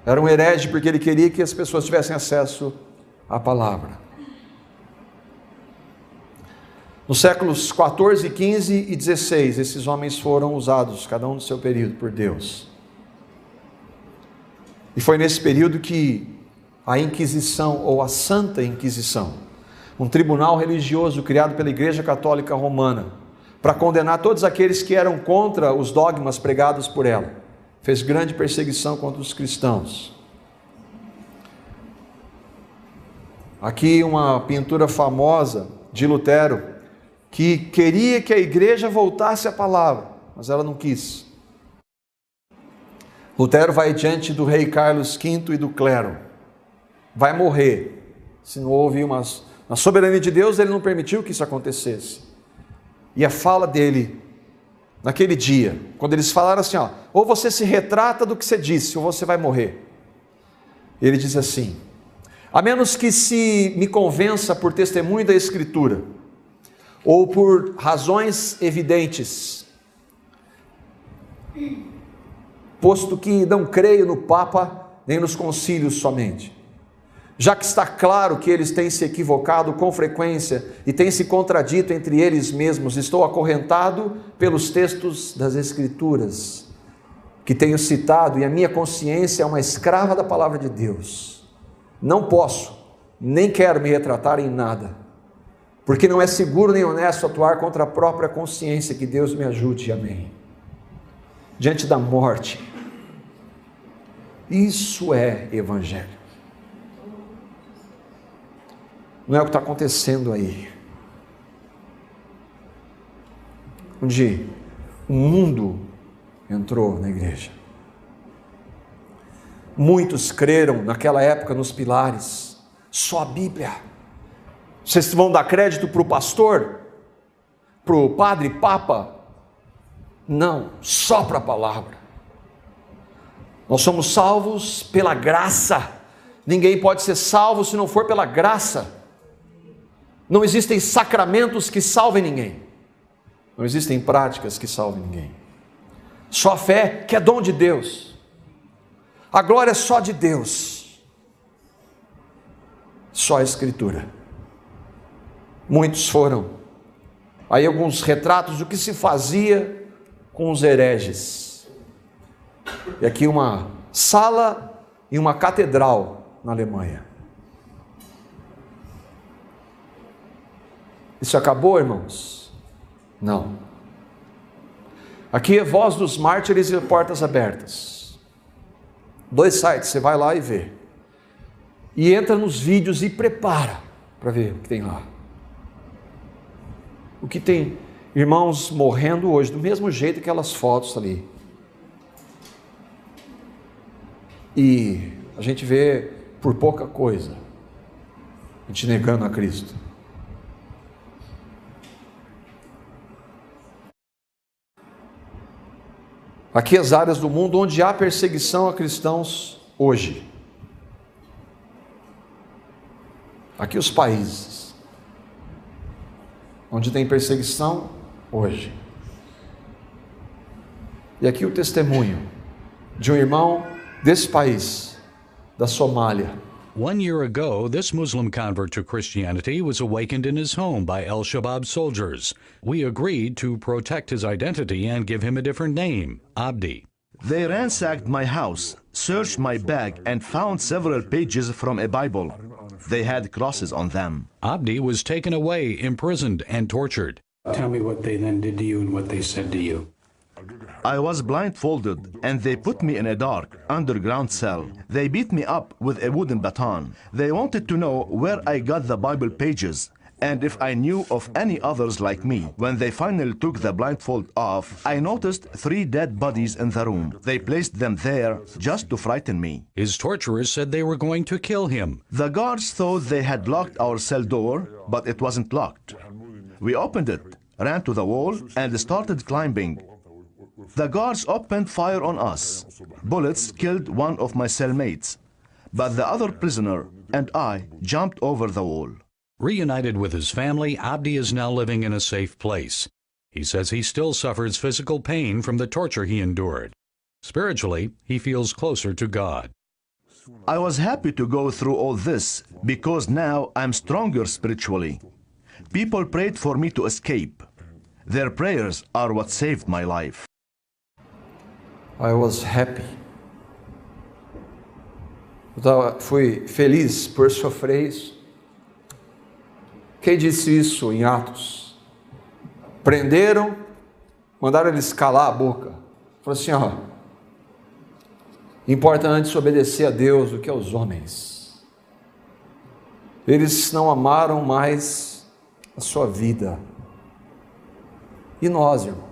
Era um herege porque ele queria que as pessoas tivessem acesso à palavra. Nos séculos 14, 15 e 16, esses homens foram usados, cada um no seu período, por Deus. E foi nesse período que a Inquisição, ou a Santa Inquisição, um tribunal religioso criado pela Igreja Católica Romana, para condenar todos aqueles que eram contra os dogmas pregados por ela, fez grande perseguição contra os cristãos. Aqui uma pintura famosa de Lutero, que queria que a igreja voltasse à palavra, mas ela não quis. Lutero vai diante do rei Carlos V e do clero, vai morrer, se não houve na soberania de Deus, ele não permitiu que isso acontecesse. E a fala dele, naquele dia, quando eles falaram assim, ou você se retrata do que você disse, ou você vai morrer. Ele diz assim: a menos que se me convença por testemunho da Escritura, ou por razões evidentes, posto que não creio no Papa, nem nos concílios somente, já que está claro que eles têm se equivocado com frequência e têm se contradito entre eles mesmos, estou acorrentado pelos textos das Escrituras, que tenho citado, e a minha consciência é uma escrava da palavra de Deus. Não posso, nem quero me retratar em nada, porque não é seguro nem honesto atuar contra a própria consciência. Que Deus me ajude, amém. Diante da morte, isso é evangelho. Não é o que está acontecendo aí, onde o mundo entrou na igreja. Muitos creram naquela época nos pilares, só a Bíblia. Vocês vão dar crédito para o pastor, para o padre, papa? Não, só para a palavra. Nós somos salvos pela graça. Ninguém pode ser salvo se não for pela graça. Não existem sacramentos que salvem ninguém. Não existem práticas que salvem ninguém. Só a fé, que é dom de Deus. A glória é só de Deus. Só a Escritura. Muitos foram. Aí alguns retratos do que se fazia com os hereges. E aqui uma sala e uma catedral na Alemanha. Isso acabou, irmãos? Não. Aqui é Voz dos Mártires e Portas Abertas. 2 sites, você vai lá e vê. E entra nos vídeos e prepara para ver o que tem lá. O que tem irmãos morrendo hoje, do mesmo jeito que aquelas fotos ali. E a gente vê por pouca coisa, a gente negando a Cristo. Aqui as áreas do mundo onde há perseguição a cristãos hoje. Aqui os países onde tem perseguição hoje. E aqui o testemunho de um irmão desse país, da Somália. 1 year ago, this Muslim convert to Christianity was awakened in his home by al-Shabaab soldiers. We agreed to protect his identity and give him a different name, Abdi. They ransacked my house, searched my bag, and found several pages from a Bible. They had crosses on them. Abdi was taken away, imprisoned, and tortured. Tell me what they then did to you and what they said to you. I was blindfolded, and they put me in a dark, underground cell. They beat me up with a wooden baton. They wanted to know where I got the Bible pages, and if I knew of any others like me. When they finally took the blindfold off, I noticed 3 dead bodies in the room. They placed them there just to frighten me. His torturers said they were going to kill him. The guards thought they had locked our cell door, but it wasn't locked. We opened it, ran to the wall, and started climbing. The guards opened fire on us. Bullets killed one of my cellmates, but the other prisoner and I jumped over the wall. Reunited with his family, Abdi is now living in a safe place. He says he still suffers physical pain from the torture he endured. Spiritually, he feels closer to God. I was happy to go through all this because now I'm stronger spiritually. People prayed for me to escape. Their prayers are what saved my life. I was happy. Fui feliz por sofrer isso. Quem disse isso em Atos? Prenderam, mandaram eles calar a boca. Falou assim, ó, importa antes obedecer a Deus do que aos homens. Eles não amaram mais a sua vida. E nós, irmãos?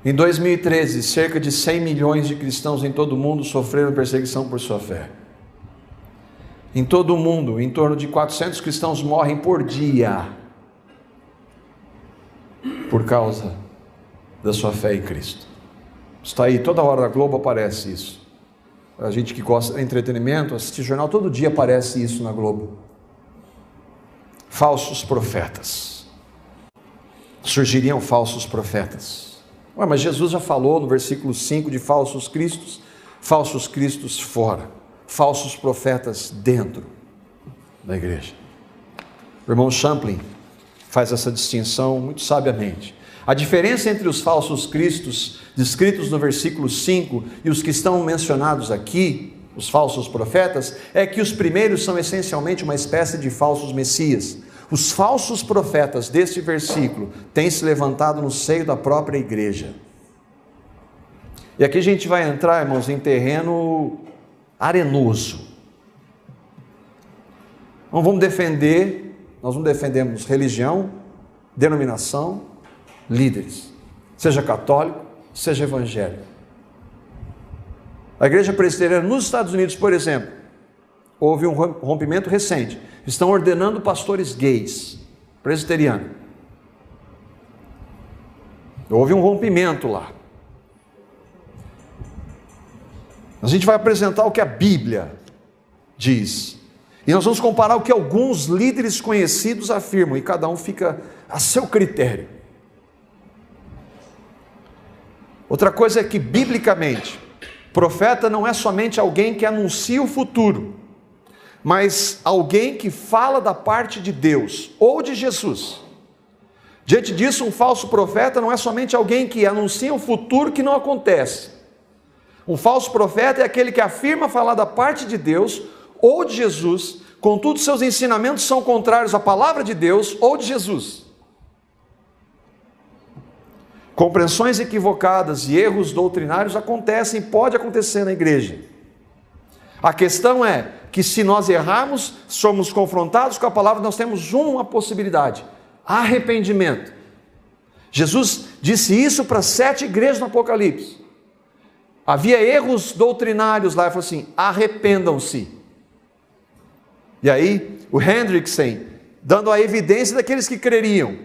Em 2013, cerca de 100 milhões de cristãos em todo o mundo sofreram perseguição por sua fé. Em todo o mundo, em torno de 400 cristãos morrem por dia por causa da sua fé em Cristo. Está aí, toda hora na Globo aparece isso. A gente que gosta de entretenimento, assiste jornal, todo dia aparece isso na Globo. Falsos profetas. Surgiriam falsos profetas. Ué, mas Jesus já falou no versículo 5 de falsos cristos fora, falsos profetas dentro da igreja. O irmão Champlin faz essa distinção muito sabiamente. A diferença entre os falsos cristos descritos no versículo 5 e os que estão mencionados aqui, os falsos profetas, é que os primeiros são essencialmente uma espécie de falsos messias. Os falsos profetas deste versículo têm se levantado no seio da própria igreja. E aqui a gente vai entrar, irmãos, em terreno arenoso. Nós não defendemos religião, denominação, líderes, seja católico, seja evangélico. A igreja presbiteriana nos Estados Unidos, por exemplo, houve um rompimento recente. Estão ordenando pastores gays, presbiterianos. Houve um rompimento lá. A gente vai apresentar o que a Bíblia diz. E nós vamos comparar o que alguns líderes conhecidos afirmam, e cada um fica a seu critério. Outra coisa é que, biblicamente, profeta não é somente alguém que anuncia o futuro, mas alguém que fala da parte de Deus ou de Jesus. Diante disso, um falso profeta não é somente alguém que anuncia um futuro que não acontece. Um falso profeta é aquele que afirma falar da parte de Deus ou de Jesus, contudo seus ensinamentos são contrários à palavra de Deus ou de Jesus. Compreensões equivocadas e erros doutrinários acontecem, pode acontecer na igreja. A questão é que se nós errarmos, somos confrontados com a palavra, nós temos uma possibilidade: arrependimento. Jesus disse isso para 7 igrejas no Apocalipse. Havia erros doutrinários lá, ele falou assim: arrependam-se. E aí, o Hendrickson, dando a evidência daqueles que creriam.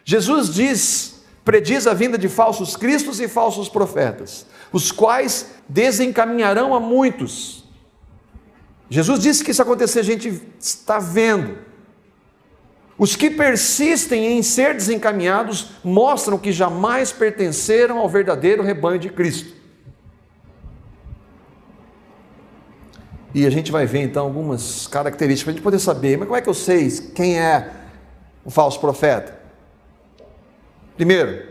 Jesus prediz a vinda de falsos cristos e falsos profetas, os quais desencaminharão a muitos. Jesus disse que isso acontecer, a gente está vendo. Os que persistem em ser desencaminhados mostram que jamais pertenceram ao verdadeiro rebanho de Cristo. E a gente vai ver então algumas características para a gente poder saber, mas como é que eu sei quem é um falso profeta? Primeiro,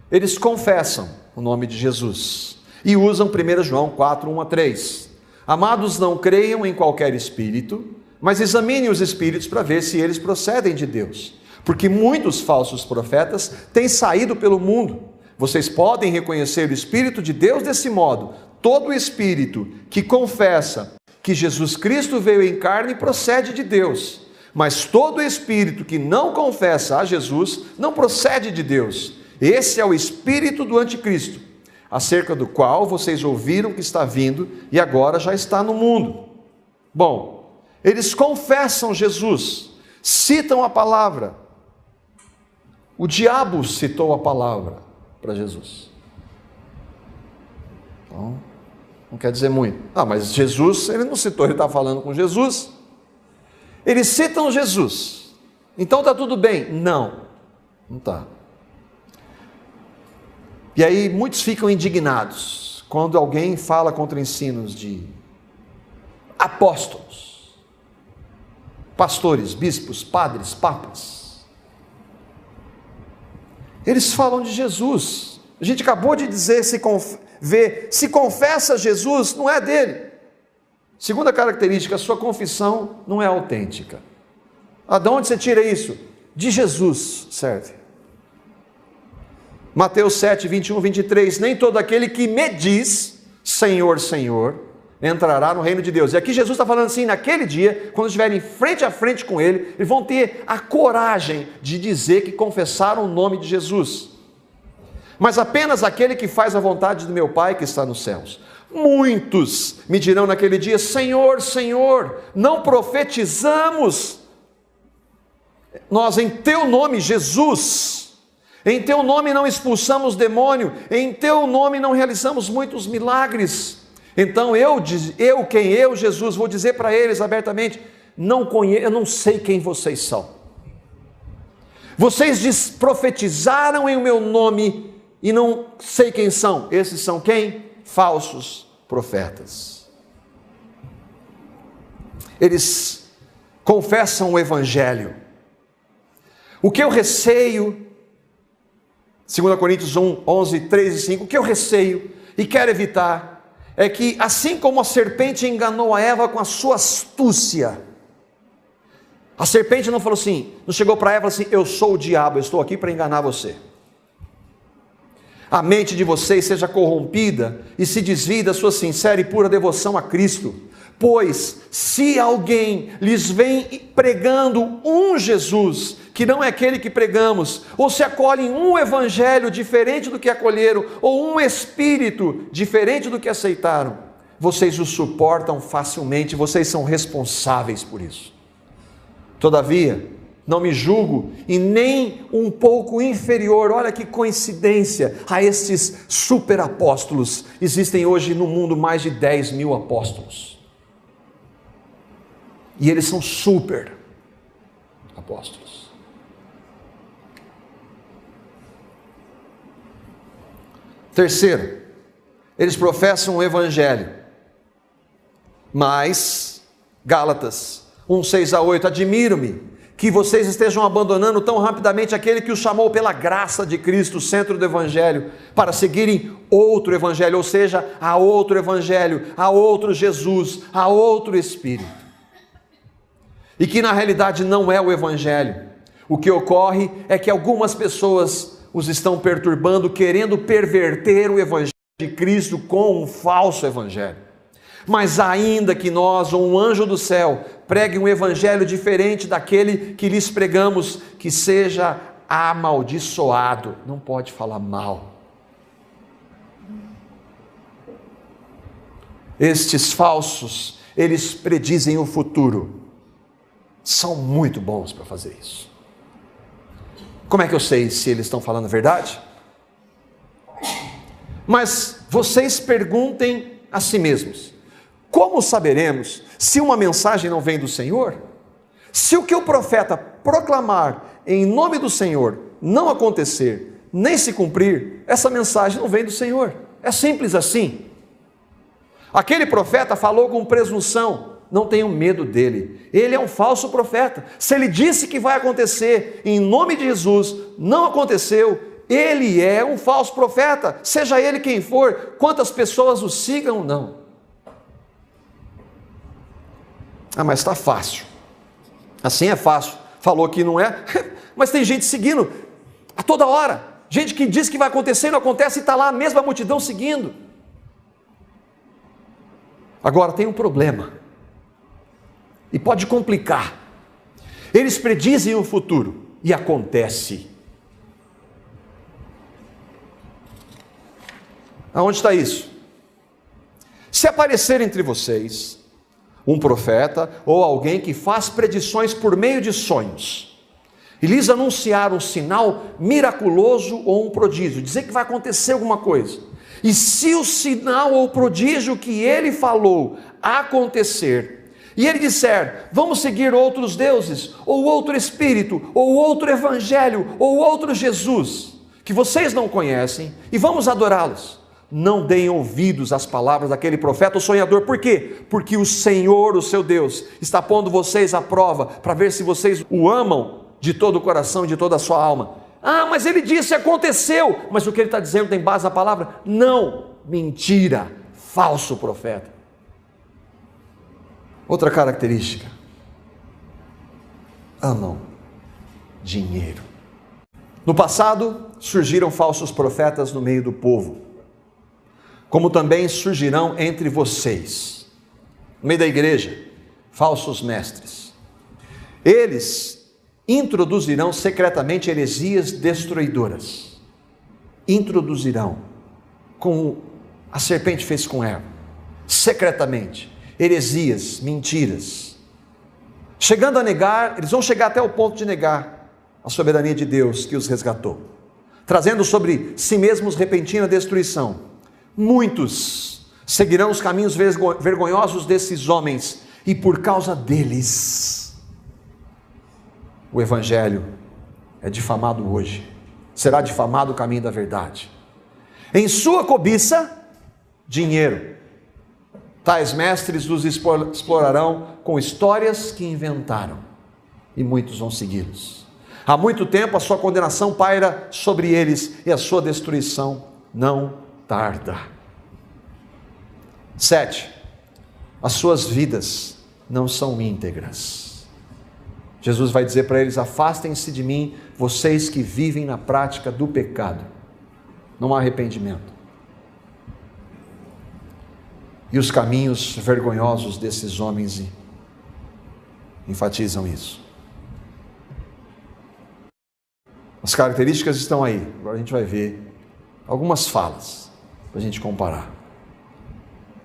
eles confessam o nome de Jesus e usam 1 João 4, 1 a 3. Amados, não creiam em qualquer espírito, mas examinem os espíritos para ver se eles procedem de Deus. Porque muitos falsos profetas têm saído pelo mundo. Vocês podem reconhecer o Espírito de Deus desse modo. Todo espírito que confessa que Jesus Cristo veio em carne procede de Deus. Mas todo espírito que não confessa a Jesus não procede de Deus. Esse é o espírito do anticristo, acerca do qual vocês ouviram que está vindo e agora já está no mundo. Bom, eles confessam Jesus, citam a palavra. O diabo citou a palavra para Jesus. Então, não quer dizer muito. Mas Jesus, ele não citou, ele está falando com Jesus. Eles citam Jesus. Então está tudo bem? Não está. E aí muitos ficam indignados quando alguém fala contra ensinos de apóstolos, pastores, bispos, padres, papas. Eles falam de Jesus. A gente acabou de dizer, se confessa Jesus, não é dele. Segunda característica, a sua confissão não é autêntica. De onde você tira isso? De Jesus, certo? Mateus 7, 21, 23, nem todo aquele que me diz, Senhor, Senhor, entrará no reino de Deus. E aqui Jesus está falando assim, naquele dia, quando estiverem frente a frente com ele, eles vão ter a coragem de dizer que confessaram o nome de Jesus. Mas apenas aquele que faz a vontade do meu Pai que está nos céus. Muitos me dirão naquele dia, Senhor, Senhor, não profetizamos nós em teu nome, Jesus, em teu nome não expulsamos demônio, em teu nome não realizamos muitos milagres. Então eu, Jesus, vou dizer para eles abertamente, eu não sei quem vocês são. Vocês profetizaram em meu nome e não sei quem são. Esses são quem? Falsos profetas. Eles confessam o Evangelho. O que eu receio, 2 Coríntios 1, 11, 3 e 5, o que eu receio e quero evitar é que, assim como a serpente enganou a Eva com a sua astúcia, a serpente não falou assim, não chegou para Eva e falou assim, eu sou o diabo, eu estou aqui para enganar você. A mente de vocês seja corrompida e se desvie da sua sincera e pura devoção a Cristo. Pois, se alguém lhes vem pregando um Jesus, que não é aquele que pregamos, ou se acolhem um evangelho diferente do que acolheram, ou um espírito diferente do que aceitaram, vocês o suportam facilmente, vocês são responsáveis por isso. Todavia, não me julgo e nem um pouco inferior, olha que coincidência, a estes super apóstolos. Existem hoje no mundo mais de 10 mil apóstolos. E eles são super apóstolos. Terceiro, eles professam o evangelho. Mas, Gálatas 1, 6 a 8, admiro-me que vocês estejam abandonando tão rapidamente aquele que os chamou pela graça de Cristo, o centro do Evangelho, para seguirem outro Evangelho, ou seja, a outro Evangelho, a outro Jesus, a outro Espírito. E que na realidade não é o Evangelho. O que ocorre é que algumas pessoas os estão perturbando, querendo perverter o Evangelho de Cristo com um falso Evangelho. Mas ainda que nós, ou um anjo do céu, pregue um evangelho diferente daquele que lhes pregamos, que seja amaldiçoado. Não pode falar mal. Estes falsos, eles predizem o futuro. São muito bons para fazer isso. Como é que eu sei se eles estão falando a verdade? Mas vocês perguntem a si mesmos, Como saberemos se uma mensagem não vem do Senhor? Se o que o profeta proclamar em nome do Senhor não acontecer, nem se cumprir, essa mensagem não vem do Senhor. É simples assim. Aquele profeta falou com presunção, não tenham medo dele. Ele é um falso profeta. Se ele disse que vai acontecer em nome de Jesus, não aconteceu, ele é um falso profeta, seja ele quem for, quantas pessoas o sigam ou não. Ah, mas está fácil. Assim é fácil. Falou que não é, mas tem gente seguindo a toda hora. Gente que diz que vai acontecer e não acontece e está lá a mesma multidão seguindo. Agora tem um problema. E pode complicar. Eles predizem o futuro e acontece. Aonde está isso? Se aparecer entre vocês um profeta ou alguém que faz predições por meio de sonhos, e lhes anunciar um sinal miraculoso ou um prodígio, dizer que vai acontecer alguma coisa, e se o sinal ou prodígio que ele falou acontecer, e ele disser, vamos seguir outros deuses, ou outro espírito, ou outro evangelho, ou outro Jesus, que vocês não conhecem, e vamos adorá-los, não deem ouvidos às palavras daquele profeta ou sonhador. Por quê? Porque o Senhor, o seu Deus, está pondo vocês à prova, para ver se vocês o amam de todo o coração e de toda a sua alma. Ah, mas ele disse, aconteceu. Mas o que ele está dizendo tem base na palavra? Não, mentira, falso profeta. Outra característica, amam dinheiro. No passado, surgiram falsos profetas no meio do povo, como também surgirão entre vocês, no meio da igreja, falsos mestres. Eles introduzirão secretamente heresias destruidoras. Introduzirão, como a serpente fez com Eva, secretamente, heresias, mentiras. Chegando a negar, eles vão chegar até o ponto de negar a soberania de Deus que os resgatou, trazendo sobre si mesmos repentina destruição. Muitos seguirão os caminhos vergonhosos desses homens, e por causa deles, o Evangelho é difamado hoje, será difamado o caminho da verdade. Em sua cobiça, dinheiro, tais mestres os explorarão com histórias que inventaram, e muitos vão segui-los. Há muito tempo a sua condenação paira sobre eles, e a sua destruição não tarda. 7. As suas vidas não são íntegras. Jesus vai dizer para eles, afastem-se de mim, vocês que vivem na prática do pecado. Não há arrependimento. E os caminhos vergonhosos desses homens enfatizam isso. As características estão aí. Agora a gente vai ver algumas falas para a gente comparar.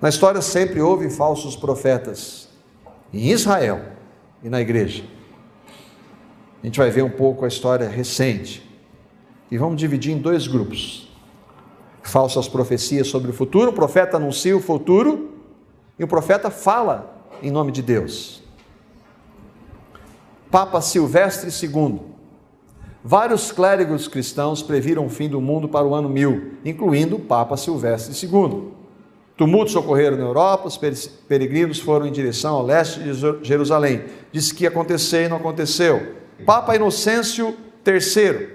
Na história sempre houve falsos profetas, em Israel e na igreja. A gente vai ver um pouco a história recente, e vamos dividir em dois grupos. Falsas profecias sobre o futuro, o profeta anuncia o futuro, e o profeta fala em nome de Deus. Papa Silvestre II. Vários clérigos cristãos previram o fim do mundo para o ano 1000, incluindo o Papa Silvestre II. Tumultos ocorreram na Europa, os peregrinos foram em direção ao leste de Jerusalém. Disse que ia acontecer e não aconteceu. Papa Inocêncio III,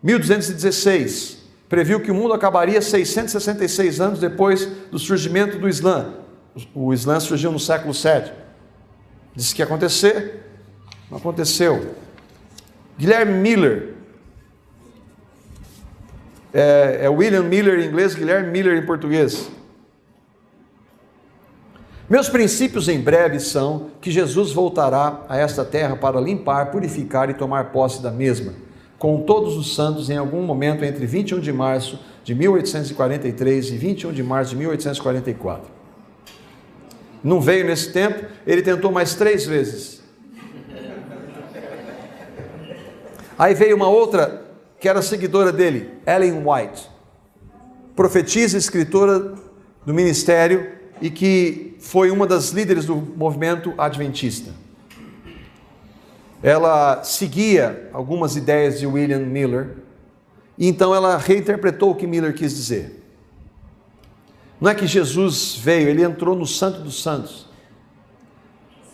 1216, previu que o mundo acabaria 666 anos depois do surgimento do Islã. O Islã surgiu no século VII. Disse que ia acontecer, não aconteceu. Guilherme Miller, é William Miller em inglês, Guilherme Miller em português. Meus princípios em breve são que Jesus voltará a esta terra para limpar, purificar e tomar posse da mesma, com todos os santos em algum momento entre 21 de março de 1843 e 21 de março de 1844. Não veio nesse tempo, ele tentou mais 3 vezes. Aí veio uma outra, que era seguidora dele, Ellen White, profetisa e escritora do ministério e que foi uma das líderes do movimento adventista. Ela seguia algumas ideias de William Miller, e então ela reinterpretou o que Miller quis dizer. Não é que Jesus veio, ele entrou no Santo dos Santos.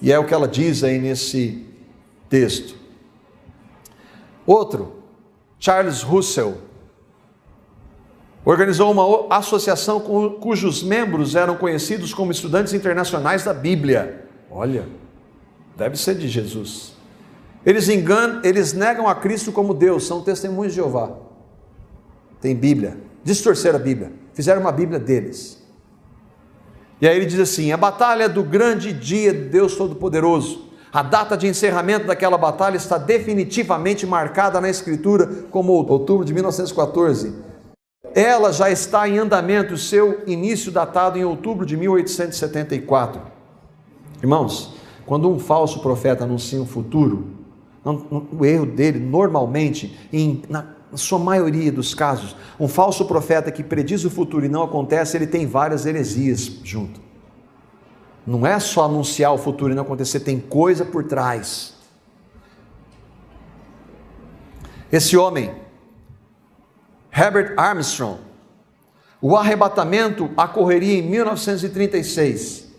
E é o que ela diz aí nesse texto. Outro, Charles Russell, organizou uma associação cujos membros eram conhecidos como estudantes internacionais da Bíblia. Olha, deve ser de Jesus. Eles negam a Cristo como Deus, são testemunhos de Jeová. Tem Bíblia, distorceram a Bíblia, fizeram uma Bíblia deles. E aí ele diz assim: a batalha do grande dia de Deus Todo-Poderoso, a data de encerramento daquela batalha está definitivamente marcada na Escritura como outubro de 1914. Ela já está em andamento, seu início datado em outubro de 1874. Irmãos, quando um falso profeta anuncia um futuro, o erro dele, normalmente, na sua maioria dos casos, um falso profeta que prediz o futuro e não acontece, ele tem várias heresias junto. Não é só anunciar o futuro e não acontecer, tem coisa por trás. Esse homem, Herbert Armstrong, o arrebatamento ocorreria em 1936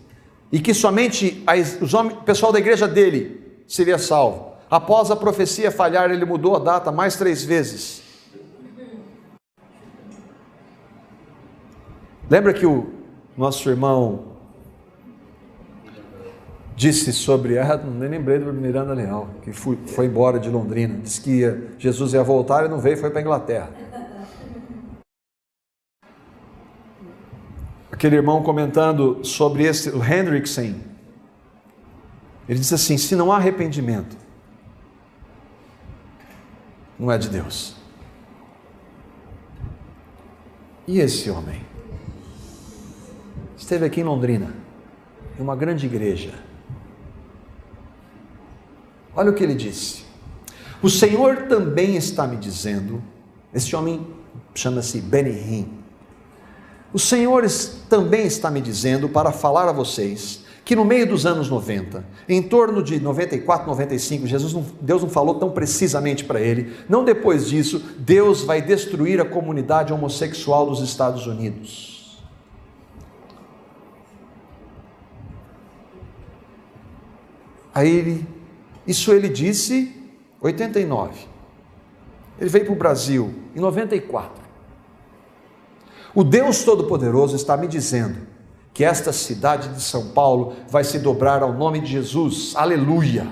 e que somente o pessoal da igreja dele seria salvo. Após a profecia falhar, ele mudou a data mais 3 vezes. Lembra que o nosso irmão disse sobre, nem lembrei do Miranda Leal, que foi embora de Londrina, disse que Jesus ia voltar e não veio, foi para a Inglaterra. Aquele irmão comentando sobre o Hendrickson, ele disse assim: se não há arrependimento, não é de Deus. E esse homem esteve aqui em Londrina, em uma grande igreja. Olha o que ele disse: o Senhor também está me dizendo, esse homem chama-se Benny Hinn, o Senhor também está me dizendo para falar a vocês que no meio dos anos 90, em torno de 94, 95, Deus não falou tão precisamente para ele, não depois disso, Deus vai destruir a comunidade homossexual dos Estados Unidos. Aí isso ele disse em 89, ele veio para o Brasil em 94, o Deus Todo-Poderoso está me dizendo que esta cidade de São Paulo vai se dobrar ao nome de Jesus, aleluia.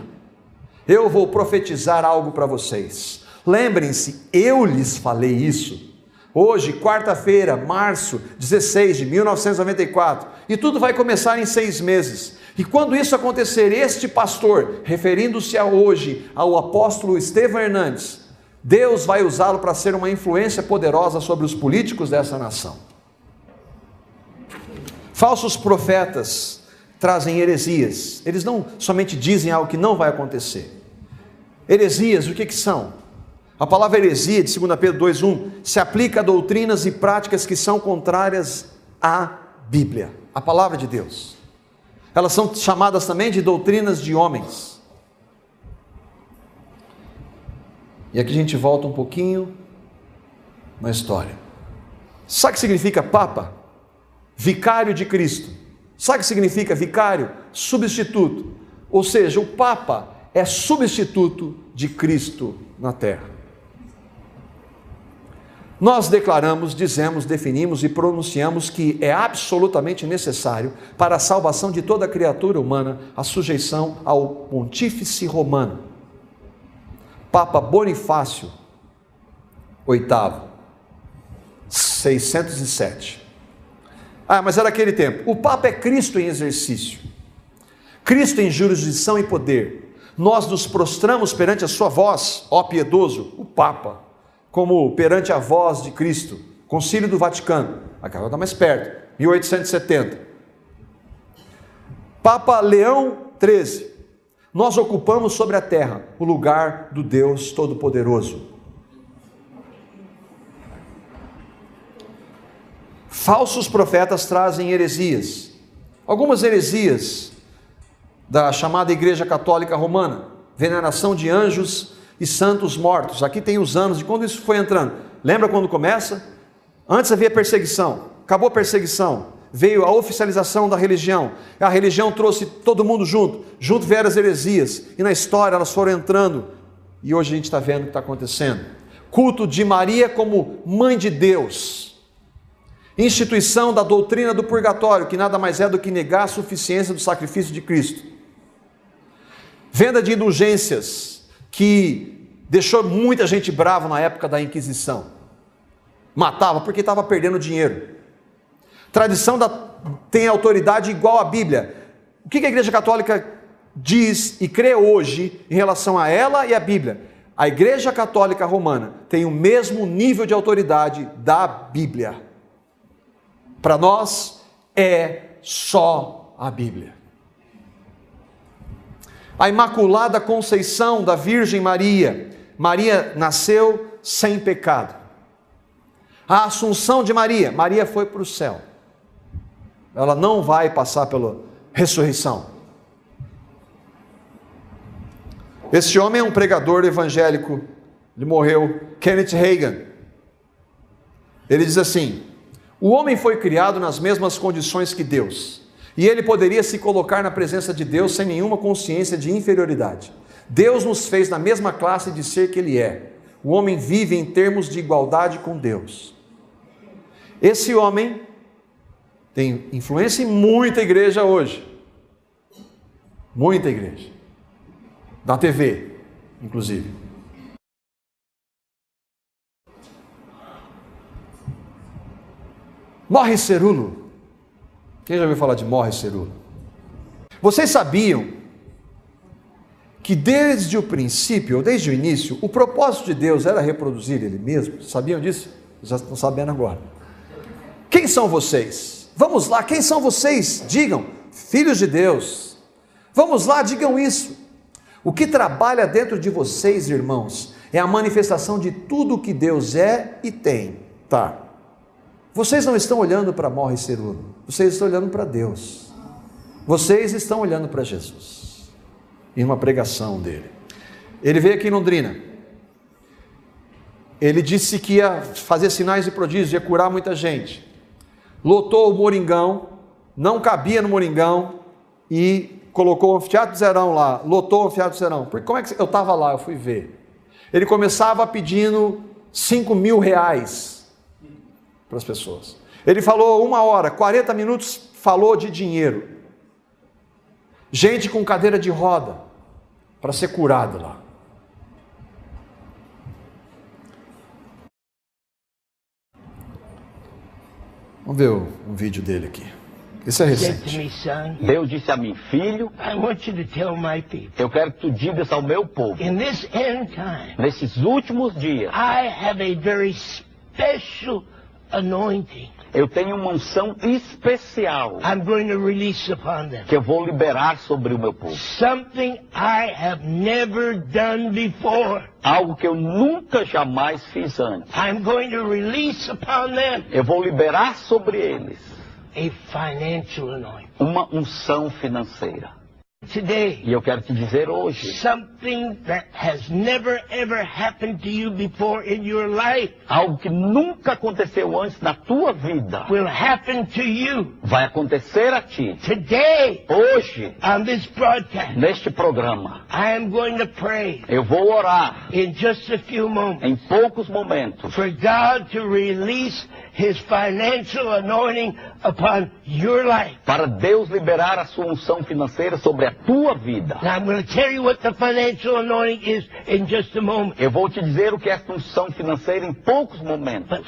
Eu vou profetizar algo para vocês, lembrem-se, eu lhes falei isso, hoje, quarta-feira, março 16 de 1994, e tudo vai começar em 6 meses, e quando isso acontecer, este pastor, referindo-se a hoje ao apóstolo Estevão Hernandes, Deus vai usá-lo para ser uma influência poderosa sobre os políticos dessa nação. Falsos profetas trazem heresias, eles não somente dizem algo que não vai acontecer. Heresias, o que são? A palavra heresia, de 2 Pedro 2,1, se aplica a doutrinas e práticas que são contrárias à Bíblia, a palavra de Deus. Elas são chamadas também de doutrinas de homens. E aqui a gente volta um pouquinho na história. Sabe o que significa Papa? Vicário de Cristo. Sabe o que significa vicário? Substituto. Ou seja, o Papa é substituto de Cristo na terra. Nós declaramos, dizemos, definimos e pronunciamos que é absolutamente necessário para a salvação de toda criatura humana a sujeição ao Pontífice Romano, Papa Bonifácio VIII, 607. Mas era aquele tempo. O Papa é Cristo em exercício, Cristo em jurisdição e poder. Nós nos prostramos perante a sua voz, ó piedoso, o Papa, como perante a voz de Cristo. Concílio do Vaticano, aquela está mais perto, 1870. Papa Leão XIII. Nós ocupamos sobre a terra o lugar do Deus Todo-Poderoso. Falsos profetas trazem heresias. Algumas heresias da chamada Igreja Católica Romana, veneração de anjos e santos mortos. Aqui tem os anos de quando isso foi entrando. Lembra quando começa? Antes havia perseguição, acabou a perseguição, veio a oficialização da religião. A religião trouxe todo mundo junto vieram as heresias, e na história elas foram entrando, e hoje a gente está vendo o que está acontecendo. Culto de Maria como mãe de Deus, instituição da doutrina do purgatório, que nada mais é do que negar a suficiência do sacrifício de Cristo. Venda de indulgências, que deixou muita gente brava na época da Inquisição. Matava porque estava perdendo dinheiro. Tradição tem autoridade igual à Bíblia. O que a Igreja Católica diz e crê hoje em relação a ela e a Bíblia? A Igreja Católica Romana tem o mesmo nível de autoridade da Bíblia. Para nós é só a Bíblia. A Imaculada Conceição da Virgem Maria. Maria nasceu sem pecado. A Assunção de Maria. Maria foi para o céu. Ela não vai passar pela ressurreição. Este homem é um pregador evangélico. Ele morreu. Kenneth Hagin. Ele diz assim: o homem foi criado nas mesmas condições que Deus, e ele poderia se colocar na presença de Deus sem nenhuma consciência de inferioridade. Deus nos fez na mesma classe de ser que ele é. O homem vive em termos de igualdade com Deus. Esse homem tem influência em muita igreja hoje. Muita igreja. Da TV, inclusive. Morre Cerulo. Quem já ouviu falar de Morre Cerulo? Vocês sabiam que desde o princípio, ou desde o início, o propósito de Deus era reproduzir Ele mesmo? Sabiam disso? Já estão sabendo agora. Quem são vocês? Vamos lá, quem são vocês? Digam, filhos de Deus. Vamos lá, digam isso. O que trabalha dentro de vocês, irmãos, é a manifestação de tudo o que Deus é e tem. Tá. Vocês não estão olhando para Morre Cerulo, vocês estão olhando para Deus. Vocês estão olhando para Jesus. Em uma pregação dele. Ele veio aqui em Londrina. Ele disse que ia fazer sinais e prodígios, ia curar muita gente. Lotou o Moringão, não cabia no Moringão e colocou o Anfiteatro Zerão lá, lotou o Anfiteatro Zerão. Porque como é que eu estava lá, eu fui ver. Ele começava pedindo 5 mil reais para as pessoas. Ele falou 1 hora, 40 minutos, falou de dinheiro. Gente com cadeira de roda para ser curado lá. Vamos ver um vídeo dele aqui. Isso é recente. Deus disse a mim, filho, eu quero que tu digas ao meu povo, nesses últimos dias, eu tenho uma unção especial que eu vou liberar sobre o meu povo. Algo que eu nunca jamais fiz antes. Eu vou liberar sobre eles uma unção financeira. E eu quero te dizer hoje, algo que nunca aconteceu antes na tua vida vai acontecer a ti. Hoje, neste programa, eu vou orar em poucos momentos para Deus liberar a sua unção financeira sobre a tua vida. Eu vou te dizer o que é essa unção financeira em poucos momentos.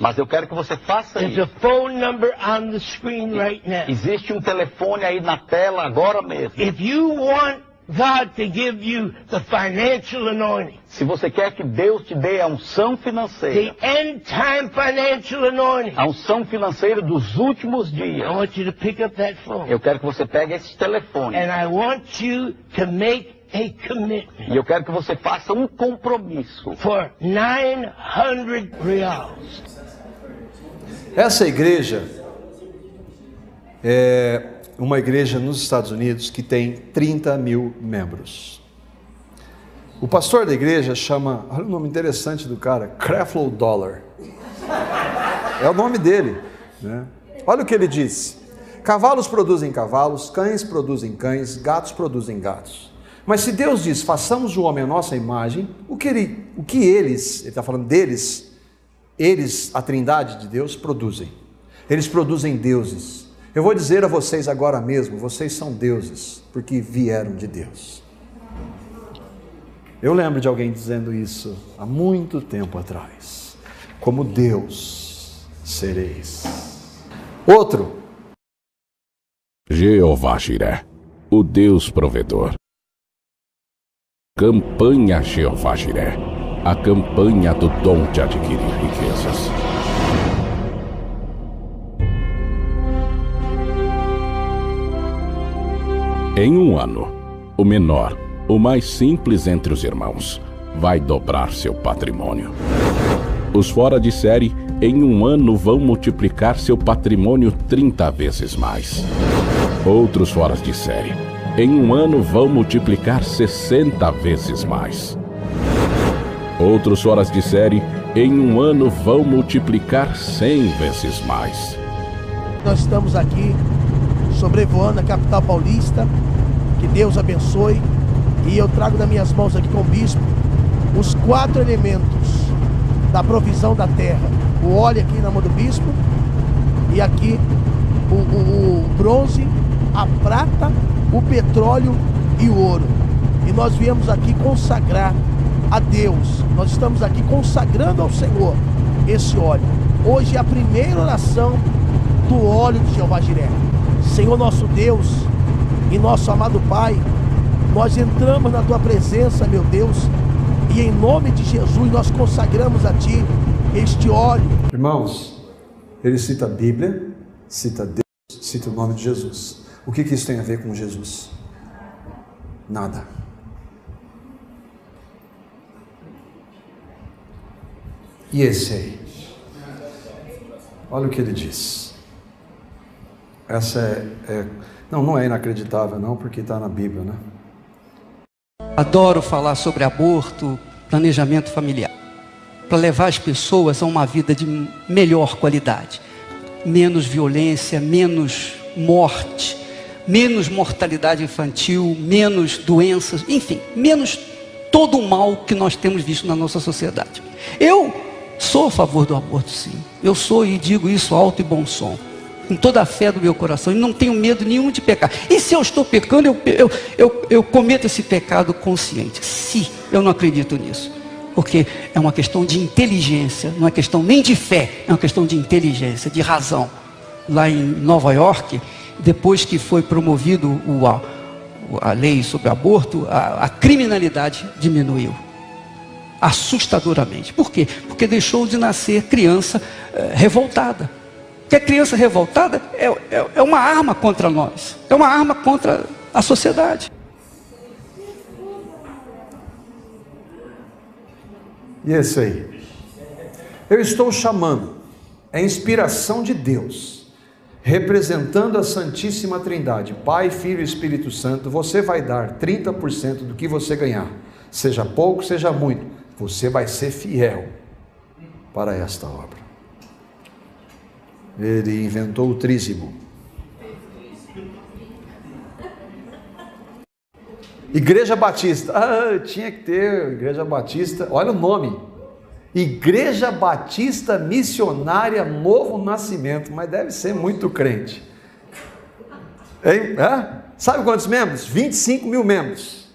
Mas eu quero que você faça isso. Existe um telefone aí na tela agora mesmo. God to give you the financial anointing. Se você quer que Deus te dê a unção financeira, the end time financial anointing, a unção financeira dos últimos dias, I want you to pick up that phone. Eu quero que você pegue esse telefone. And I want you to make a commitment. E eu quero que você faça um compromisso. For 900 reais. Essa igreja é uma igreja nos Estados Unidos que tem 30 mil membros. O pastor da igreja chama, olha o nome interessante do cara, Creflo Dollar. É o nome dele, né? Olha o que ele disse: cavalos produzem cavalos, cães produzem cães, gatos produzem gatos. Mas se Deus diz, façamos o homem à nossa imagem, o que eles, ele está falando deles, eles, a trindade de Deus, produzem. Eles produzem deuses. Eu vou dizer a vocês agora mesmo, vocês são deuses, porque vieram de Deus. Eu lembro de alguém dizendo isso há muito tempo atrás. Como Deus sereis. Outro. Jeová Jiré, o Deus provedor. Campanha Jeová Jiré, a campanha do dom de adquirir riquezas. Em um ano, o menor, o mais simples entre os irmãos, vai dobrar seu patrimônio. Os fora de série, em um ano, vão multiplicar seu patrimônio 30 vezes mais. Outros fora de série, em um ano, vão multiplicar 60 vezes mais. Outros fora de série, em um ano, vão multiplicar 100 vezes mais. Nós estamos aqui sobrevoando a capital paulista. Que Deus abençoe. E eu trago nas minhas mãos aqui com o bispo os 4 elementos da provisão da terra. O óleo aqui na mão do bispo, e aqui o bronze, a prata, o petróleo e o ouro. E nós viemos aqui consagrar a Deus. Nós estamos aqui consagrando ao Senhor esse óleo. Hoje é a primeira oração do óleo de Jeová Jiré. Senhor nosso Deus e nosso amado Pai, nós entramos na Tua presença, meu Deus, e em nome de Jesus nós consagramos a Ti este óleo. Irmãos, ele cita a Bíblia, cita Deus, cita o nome de Jesus. O que isso tem a ver com Jesus? Nada. E esse aí? Olha o que ele diz. Essa não é inacreditável não, porque está na Bíblia, né? Adoro falar sobre aborto, planejamento familiar, para levar as pessoas a uma vida de melhor qualidade, menos violência, menos morte, menos mortalidade infantil, menos doenças, enfim, menos todo o mal que nós temos visto na nossa sociedade. Eu sou a favor do aborto, sim. Eu sou, e digo isso alto e bom som, com toda a fé do meu coração, e não tenho medo nenhum de pecar. E se eu estou pecando, eu cometo esse pecado consciente. Se eu não acredito nisso, porque é uma questão de inteligência, não é questão nem de fé, é uma questão de inteligência, de razão. Lá em Nova York, depois que foi promovido a lei sobre aborto, a criminalidade diminuiu assustadoramente. Por quê? Porque deixou de nascer criança revoltada. Porque a criança revoltada é uma arma contra nós, é uma arma contra a sociedade. E esse aí? Eu estou chamando, é inspiração de Deus, representando a Santíssima Trindade, Pai, Filho e Espírito Santo. Você vai dar 30% do que você ganhar, seja pouco, seja muito, você vai ser fiel para esta obra. Ele inventou o trízimo. Igreja Batista. Tinha que ter Igreja Batista. Olha o nome. Igreja Batista Missionária Novo Nascimento. Mas deve ser muito crente. Hein? Sabe quantos membros? 25 mil membros.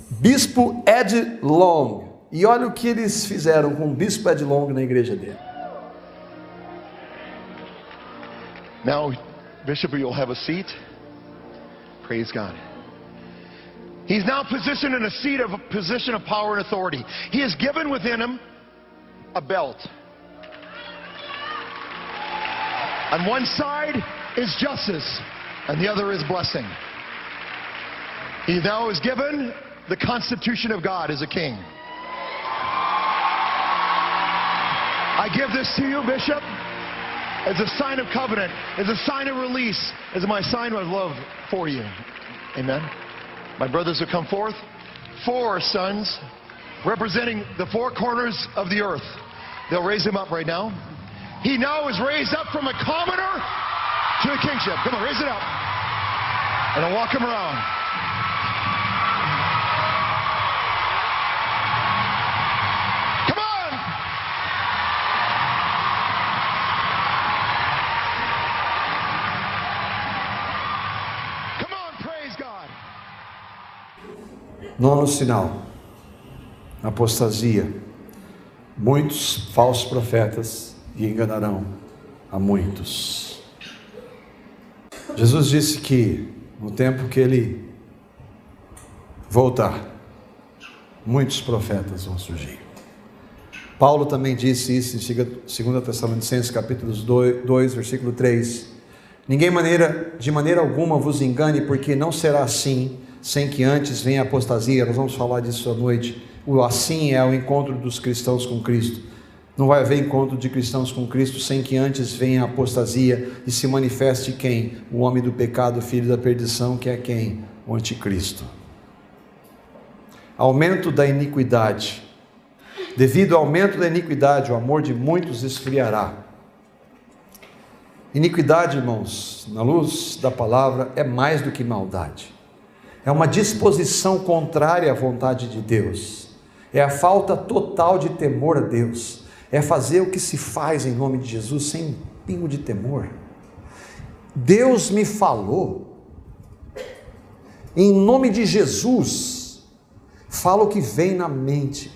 Bispo Ed Long. E olha o que eles fizeram com o Bispo Ed Long na igreja dele. Now, Bishop, you'll have a seat. Praise God. He's now positioned in a position of power and authority. He has given within him a belt. On one side is justice, and the other is blessing. He now is given the Constitution of God as a king. I give this to you, Bishop, as a sign of covenant, as a sign of release, as my sign of love for you. Amen. My brothers will come forth. 4 sons representing the 4 corners of the earth. They'll raise him up right now. He now is raised up from a commoner to a kingship. Come on, raise it up. And I'll walk him around. Come on! Come on, praise God. 9º sinal. Apostasia. Muitos falsos profetas e enganarão a muitos. Jesus disse que no tempo que ele voltar, muitos profetas vão surgir. Paulo também disse isso em 2 Tessalonicenses capítulo 2, versículo 3. Ninguém de maneira alguma vos engane, porque não será assim, sem que antes venha a apostasia. Nós vamos falar disso à noite. O assim é o encontro dos cristãos com Cristo. Não vai haver encontro de cristãos com Cristo sem que antes venha a apostasia e se manifeste quem? O homem do pecado, filho da perdição, que é quem? O anticristo. Aumento da iniquidade. Devido ao aumento da iniquidade, o amor de muitos esfriará. Iniquidade, irmãos, na luz da palavra, é mais do que maldade. É uma disposição contrária à vontade de Deus. É a falta total de temor a Deus. É fazer o que se faz em nome de Jesus sem um pingo de temor. Deus me falou, em nome de Jesus, fala o que vem na mente.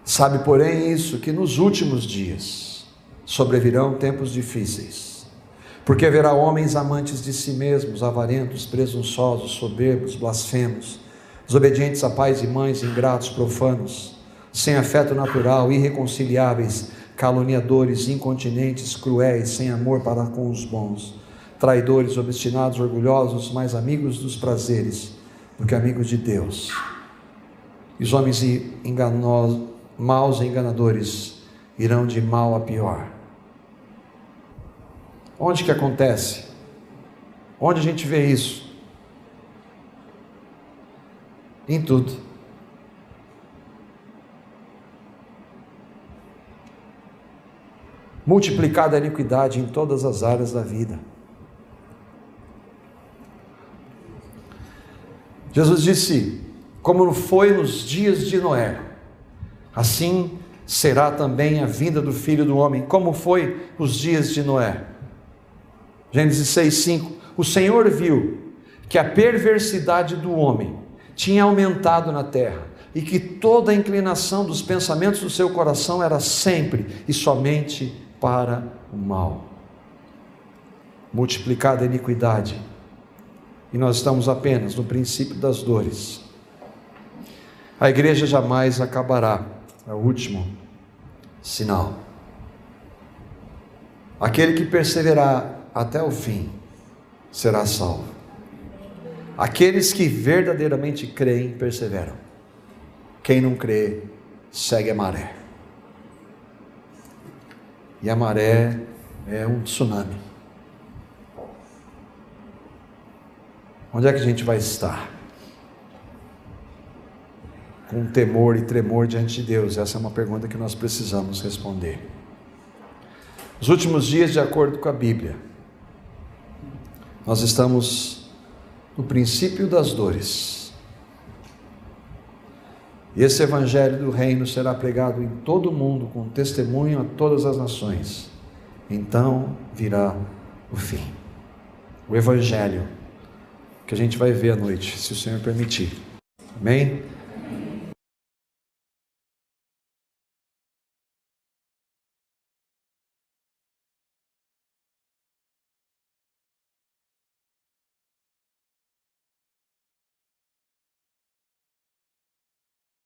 Sabe, porém, isso, que nos últimos dias sobrevirão tempos difíceis, porque haverá homens amantes de si mesmos, avarentos, presunçosos, soberbos, blasfemos, desobedientes a pais e mães, ingratos, profanos, sem afeto natural, irreconciliáveis, caluniadores, incontinentes, cruéis, sem amor para com os bons, traidores, obstinados, orgulhosos, mais amigos dos prazeres do que amigos de Deus. E os homens maus e enganadores irão de mal a pior. Onde que acontece? Onde a gente vê isso? Em tudo. Multiplicada a iniquidade em todas as áreas da vida. Jesus disse, como foi nos dias de Noé, assim será também a vinda do Filho do Homem. Como foi os dias de Noé? Gênesis 6:5. O Senhor viu que a perversidade do homem tinha aumentado na terra, e que toda a inclinação dos pensamentos do seu coração era sempre e somente para o mal. Multiplicada a iniquidade, e nós estamos apenas no princípio das dores. A igreja jamais acabará. É o último sinal. Aquele que perseverar até o fim será salvo. Aqueles que verdadeiramente creem, perseveram. Quem não crê, segue a maré. E a maré é um tsunami. Onde é que a gente vai estar? Com temor e tremor diante de Deus? Essa é uma pergunta que nós precisamos responder. Os últimos dias, de acordo com a Bíblia, nós estamos no princípio das dores. E esse evangelho do reino será pregado em todo o mundo, com testemunho a todas as nações. Então virá o fim. O evangelho que a gente vai ver à noite, se o Senhor permitir. Amém?